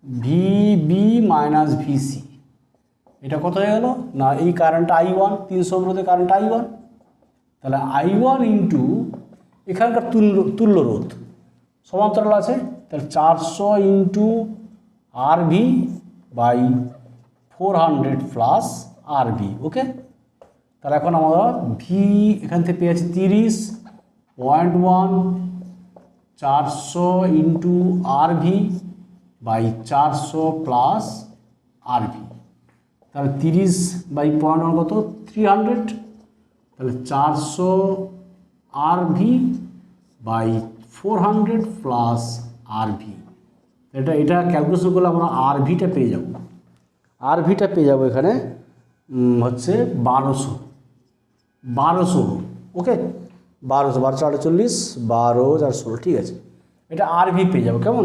ভিবি মাইনাস ভিসি এটা কত হয়ে গেল না, এই কারেন্ট I1, 300 ওহম রোধে কারেন্ট I1, তাহলে I1 ইন্টু এখানকার তুল্য রোধ সমান্তরাল আছে, তাহলে 400 into RV by 400 plus RV। Okay, তাহলে এখন আমরা ভি এখান থেকে পেয়েছি 30.1 400 into RV by 400 plus RV। তাহলে 30 বাই 0.1 কত 300, তাহলে 400 RV বাই 400 প্লাস RV। এটা ক্যালকুলেশন করলে আমরা RVটা পেয়ে যাব। RVটা পেয়ে যাব এখানে হচ্ছে 1200। ওকে, 1200 1248 12 ঠিক আছে, এটা RV পেয়ে যাবো। কেমন,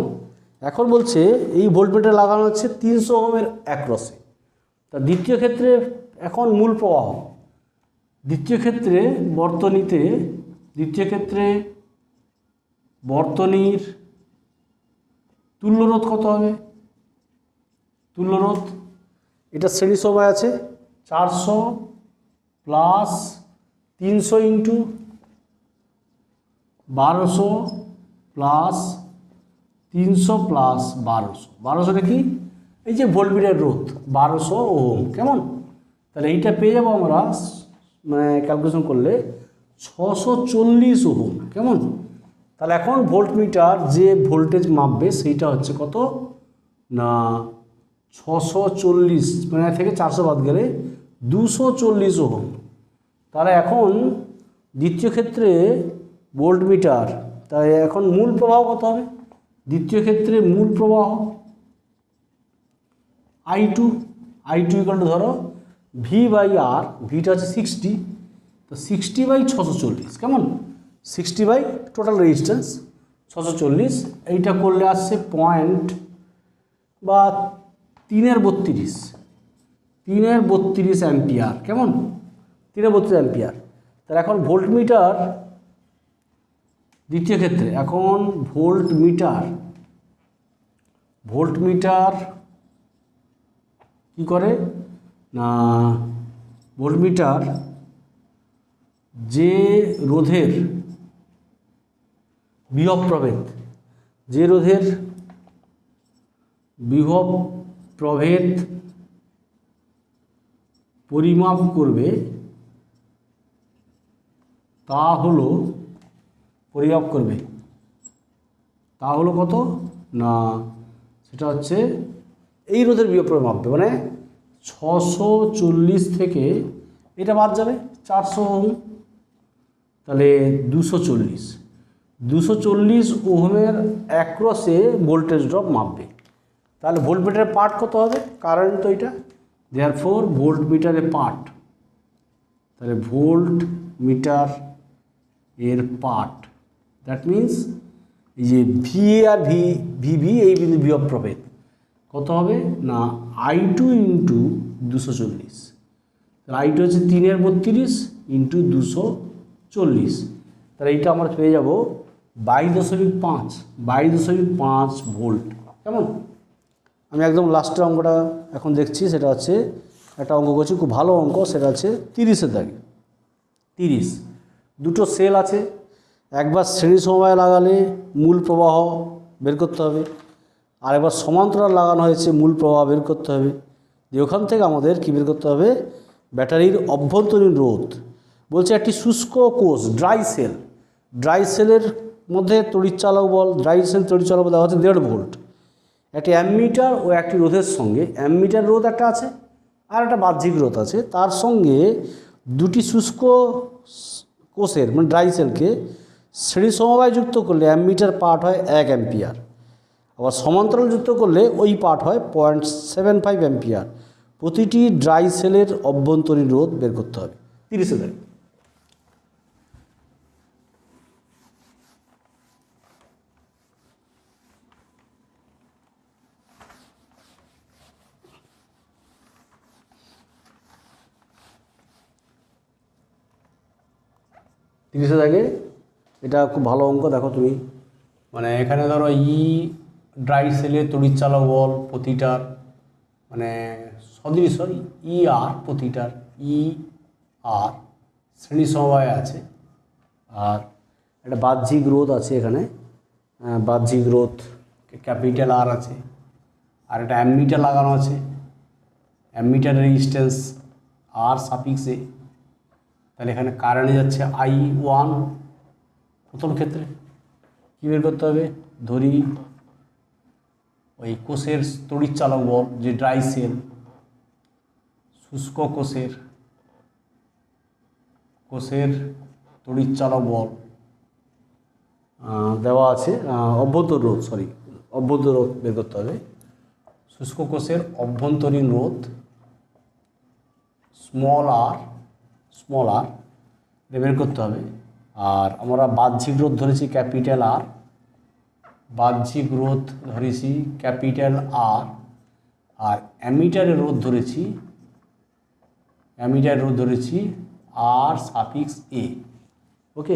এখন বলছে এই ভোল্টমিটার লাগানো হচ্ছে 300 ওহমের অ্যাক্রসে। তা দ্বিতীয় ক্ষেত্রে এখন মূল প্রবাহ, দ্বিতীয় ক্ষেত্রে বর্তনীর তুল্যরোধ কত হবে? তুল্যরোধ এটা শ্রেণী সময় আছে 400 প্লাস 300 ইন্টু 1200 প্লাস 300 প্লাস 1200 কি এই যে ভোল্টমিটার রোধ 1200 ওহম। কেমন, তাহলে এইটা পেয়ে যাবো আমরা মানে ক্যালকুলেশন করলে 640 ওহম। কেমন, তাহলে এখন ভোল্টমিটার যে ভোল্টেজ মাপবে সেইটা হচ্ছে কত না 640, মানে থেকে 400 বাদ গেলে 240 ওহম। তাহলে এখন দ্বিতীয় ক্ষেত্রে ভোল্টমিটার, তাই এখন মূল প্রবাহ কত হবে? দ্বিতীয় ক্ষেত্রে মূল প্রবাহ I2 ইকুয়াল টু ধরো ভি বাই আর, ভিটা হচ্ছে 60, তো 60 বাই 640। কেমন, 60 বাই টোটাল রেজিস্ট্যান্স 640, এইটা করলে আসছে পয়েন্ট বা 3.32 অ্যাম্পিয়ার। কেমন, 3.32 অ্যাম্পিয়ার। তাহলে এখন ভোল্টমিটার দ্বিতীয় ক্ষেত্রে, এখন ভোল্টমিটার কি করে না, ভোল্টমিটার যে রোধের বিভব প্রভেদ পরিমাপ করবে তা হলো কত না, সেটা হচ্ছে এই রোধের বিভব প্রভেদ মাপবে, মানে 640 থেকে এটা বাদ যাবে 400 ওহম, তাহলে 240 ওহমের অ্যাক্রসে ভোল্টেজ ড্রপ মাপবে। তাহলে ভোল্টমিটারের পার্ট কত হবে? কারেন্ট তো এটা, দেয়ারফর ভোল্টমিটারের পার্ট, তাহলে ভোল্টমিটার এর পার্ট, দ্যাট মিন্স এই যে ভিএ আর ভিবি এই বিন্দু বিভব প্রভেদ কত হবে না I2 ইন্টু 240, তাহলে I2 হচ্ছে 3.32 ইন্টু 240, তাহলে এইটা আমরা পেয়ে যাব 22.5 ভোল্ট। কেমন, আমি একদম লাস্টের অঙ্কটা এখন দেখছি, সেটা হচ্ছে একটা অঙ্ক করছি, খুব ভালো অঙ্ক, সেটা হচ্ছে 30-এর দাগে। 30 দুটো সেল আছে, একবার শ্রেণী সমবায় লাগালে মূল প্রবাহ বের করতে হবে, আর একবার সমান্তরাল লাগানো হয়েছে মূল প্রবাহ বের করতে হবে। যে ওখান থেকে আমাদের কী বের করতে হবে? ব্যাটারির অভ্যন্তরীণ রোধ। বলছে একটি শুষ্ক কোষ ড্রাই সেলের মধ্যে তড়িৎচালক বল, ড্রাই সেল তড়িৎচালক বল দেওয়া হচ্ছে 1.5 ভোল্ট। একটি অ্যামমিটার ও একটি রোধের সঙ্গে, অ্যামমিটার রোধ একটা আছে আর একটা বাহ্যিক রোধ আছে, তার সঙ্গে দুটি শুষ্ক কোষের মানে ড্রাই সেলকে শ্রেণী সমবায় যুক্ত করলে অ্যামমিটার পার্ট হয় 1 অ্যাম্পিয়ার, আবার সমান্তরাল যুক্ত করলে ওই পার্ট হয় 0.75 অ্যাম্পিয়ার। প্রতিটি ড্রাই সেলের অভ্যন্তরীণ রোধ বের করতে হবে 30-এর দাগে। এটা খুব ভালো অঙ্ক, দেখো তুমি, মানে এখানে ধরো ড্রাই সেলের তড়িৎচালক বল প্রতিটার মানে প্রতিটার আর শ্রেণী সমবায় আছে, আর একটা বাহ্যিক রোধ আছে এখানে, বাহ্যিক রোধ ক্যাপিটাল আর আছে, আর এটা অ্যামমিটার লাগানো আছে, অ্যামমিটার রেজিস্ট্যান্স আর সাফিক্স এ, তাহলে এখানে কারেন্ট যাচ্ছে I1 প্রথম ক্ষেত্রে। কী বের করতে হবে, ধরি ওই কোষের তড়িৎচালক বল যে ড্রাই সেল, শুষ্ক কোষের তড়িৎচালক বল দেওয়া আছে, অভ্যন্তর রোধ বের করতে হবে। শুষ্ক কোষের অভ্যন্তরীণ রোধ স্মল আর বের করতে হবে। আর আমরা বাহ্যিক রোধ ধরেছি ক্যাপিটাল আর, বাহ্যিক রোধ ধরেছি ক্যাপিটাল আর অ্যামিটারের রোধ ধরেছি আর সাফিক্স এ। ওকে,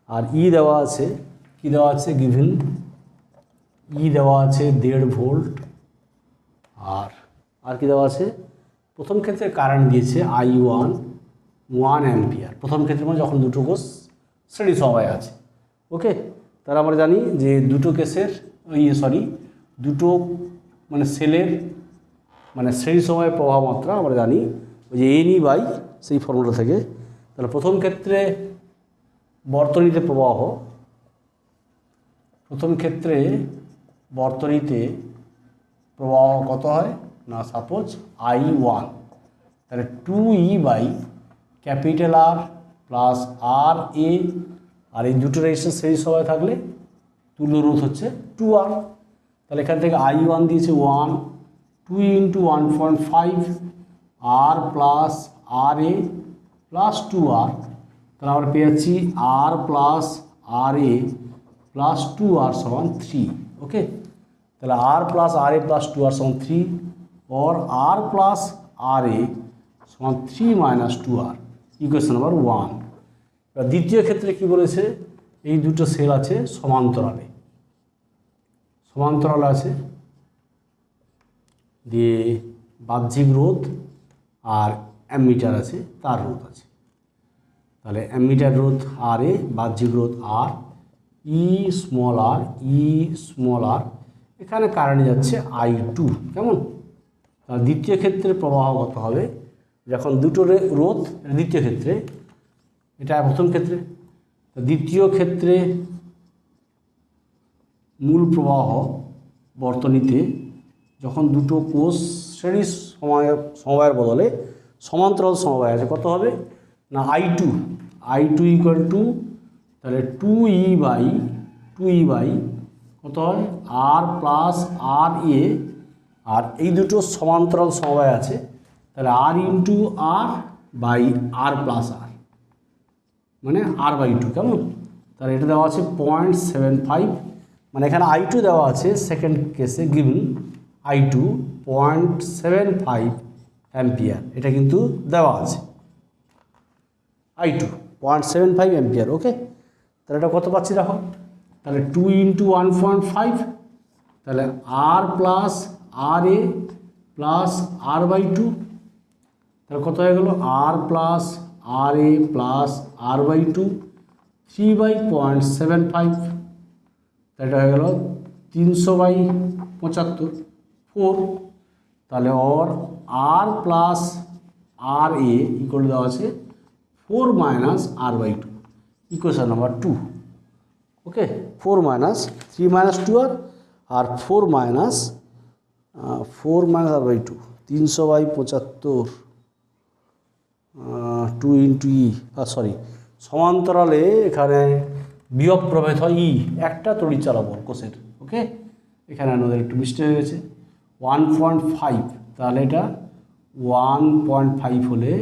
আর দেওয়া আছে, কি দেওয়া আছে, গিভেন দেওয়া আছে 1.5 ভোল্ট। আর কি দেওয়া আছে, প্রথম ক্ষেত্রে কারেন্ট দিয়েছে I1 1 অ্যাম্পিয়ার, প্রথম ক্ষেত্রে মানে যখন দুটো কোষ শ্রেণী সমবায় আছে। ওকে, তাহলে আমরা জানি যে দুটো মানে সেলের মানে শ্রেণী সময়ের প্রবাহ মাত্রা আমরা জানি ওই যে NE বাই সেই ফর্মুলা থেকে। তাহলে প্রথম ক্ষেত্রে বর্তনীতে প্রবাহ কত হয় না, সাপোজ I1, তাহলে 2E by capital R plus R A, আর এই দুটো রেজিস্ট্যান্স শ্রেণী সমবায় থাকলে তুল্য রোধ হচ্ছে 2R। তাহলে এখান থেকে I1 দিয়েছে 1, 2 ইন্টু 1.5 আর প্লাস আর এ প্লাস 2R, তাহলে আমরা পেয়ে যাচ্ছি আর প্লাস আর এ প্লাস 2R সমান 3। ওকে, তাহলে আর প্লাস আর এ প্লাস 2R সমান 3 और R प्लस आर ए समान 3 माइनस 2R, इक्वेशन नम्बर 1। द्वितीय क्षेत्रे कि बोलेছে এই দুটো সেল আছে সমান্তরালে আছে, দিয়ে বাহ্যিক রোধ আর অ্যামিটার আছে, তার রোধ আছে। তাহলে অ্যামিটার রোধ আর এ, বাহ্যিক রোধ আর, ই স্মল আর, এখানে কারেন্ট যাচ্ছে I2। কেমন, দ্বিতীয় ক্ষেত্রে প্রবাহ কত হবে, যখন দুটো রোধ, দ্বিতীয় ক্ষেত্রে, এটা প্রথম ক্ষেত্রে, দ্বিতীয় ক্ষেত্রে মূল প্রবাহ বর্তনীতে যখন দুটো কোষ শ্রেণী সমবায়ের বদলে সমান্তরাল সমবায় আছে, কত হবে না I2 ইকুয়াল টু, তাহলে 2E বাই কত হয় আর প্লাস আর এ, আর এই দুটো সমান্তরাল সমবায় আছে, তাহলে R into R by R plus R, মানে R/2। কেমন, তাহলে এটা দেওয়া আছে 0.75, মানে এখানে I2 দেওয়া আছে সেকেন্ড কেসে, গিভেন I2 0.75 অ্যাম্পিয়ার, এটা কিন্তু দেওয়া আছে I2 0.75 অ্যাম্পিয়ার। ওকে, তাহলে এটা কত পাচ্ছি দেখো, তাহলে 2 ইন্টু 1.5, তাহলে আর প্লাস আর এ প্লাস R/2, তাহলে কত হয়ে গেল আর প্লাস আর এ প্লাস R/2 3/0.75, এটা হয়ে গেল 300/75 4। তাহলে और আর প্লাস আর এ ইকুয়াল দেওয়া আছে 4 মাইনাস R/2, ইকুয়েশন নাম্বার 2। ওকে, 4 মাইনাস 3 মাইনাস 2R আর 4 মাইনাস R/2, 300/75 2 ইন্টু সমান্তরালে এখানে বিয়োগ প্রভেদ হয় একটা তড়িৎচালক বল কোষের। ওকে, এখানে আমাদের একটু মিস্টেক হয়ে গেছে, 1.5, তাহলে এটা 1.5 হলে,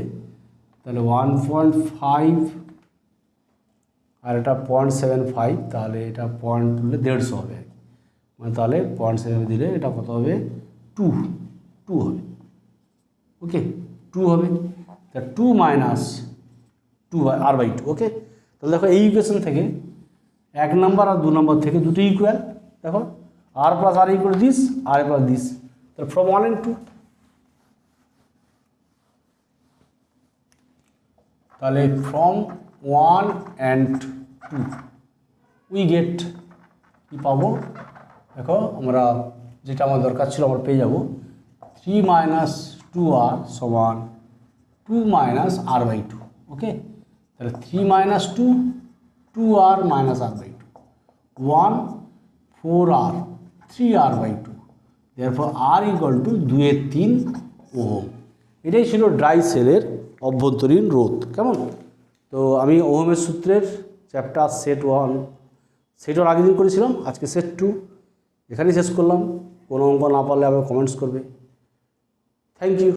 তাহলে 1.5 আর এটা 0.75, তাহলে এটা পয়েন্ট তুললে 150 হবে, মানে তাহলে 0.7 দিলে এটা কত হবে 2 হবে। ওকে, 2 হবে, তা 2 মাইনাস 2 R/2। ওকে, তাহলে দেখো এই ইকুয়েশন থেকে 1 নম্বর আর 2 নম্বর থেকে দুটো ইকুয়াল, দেখো R plus R equal this, R plus this, তাহলে ফ্রম 1 and 2, তাহলে ফ্রম 1 and 2 উই গেট, কি পাবো দেখো, আমরা যেটা আমার দরকার ছিল আমরা পেয়ে যাব 3 মাইনাস 2r সমান 2 মাইনাস r বাই 2। ওকে, তাহলে 3 minus 2 2r minus r by 2 1 4r 3r by 2, therefore r equal to 2/3 ohm. এটাই ছিল ড্রাই সেলের অভ্যন্তরীণ রোধ। কেমন? তো আমি ওহমের সূত্রের চ্যাপ্টার সেট 1 আগের দিন করেছিলাম, আজকে সেট 2 এখানেই শেষ করলাম। কোনো অঙ্ক না পারলে আবার কমেন্টস করবে। Thank you.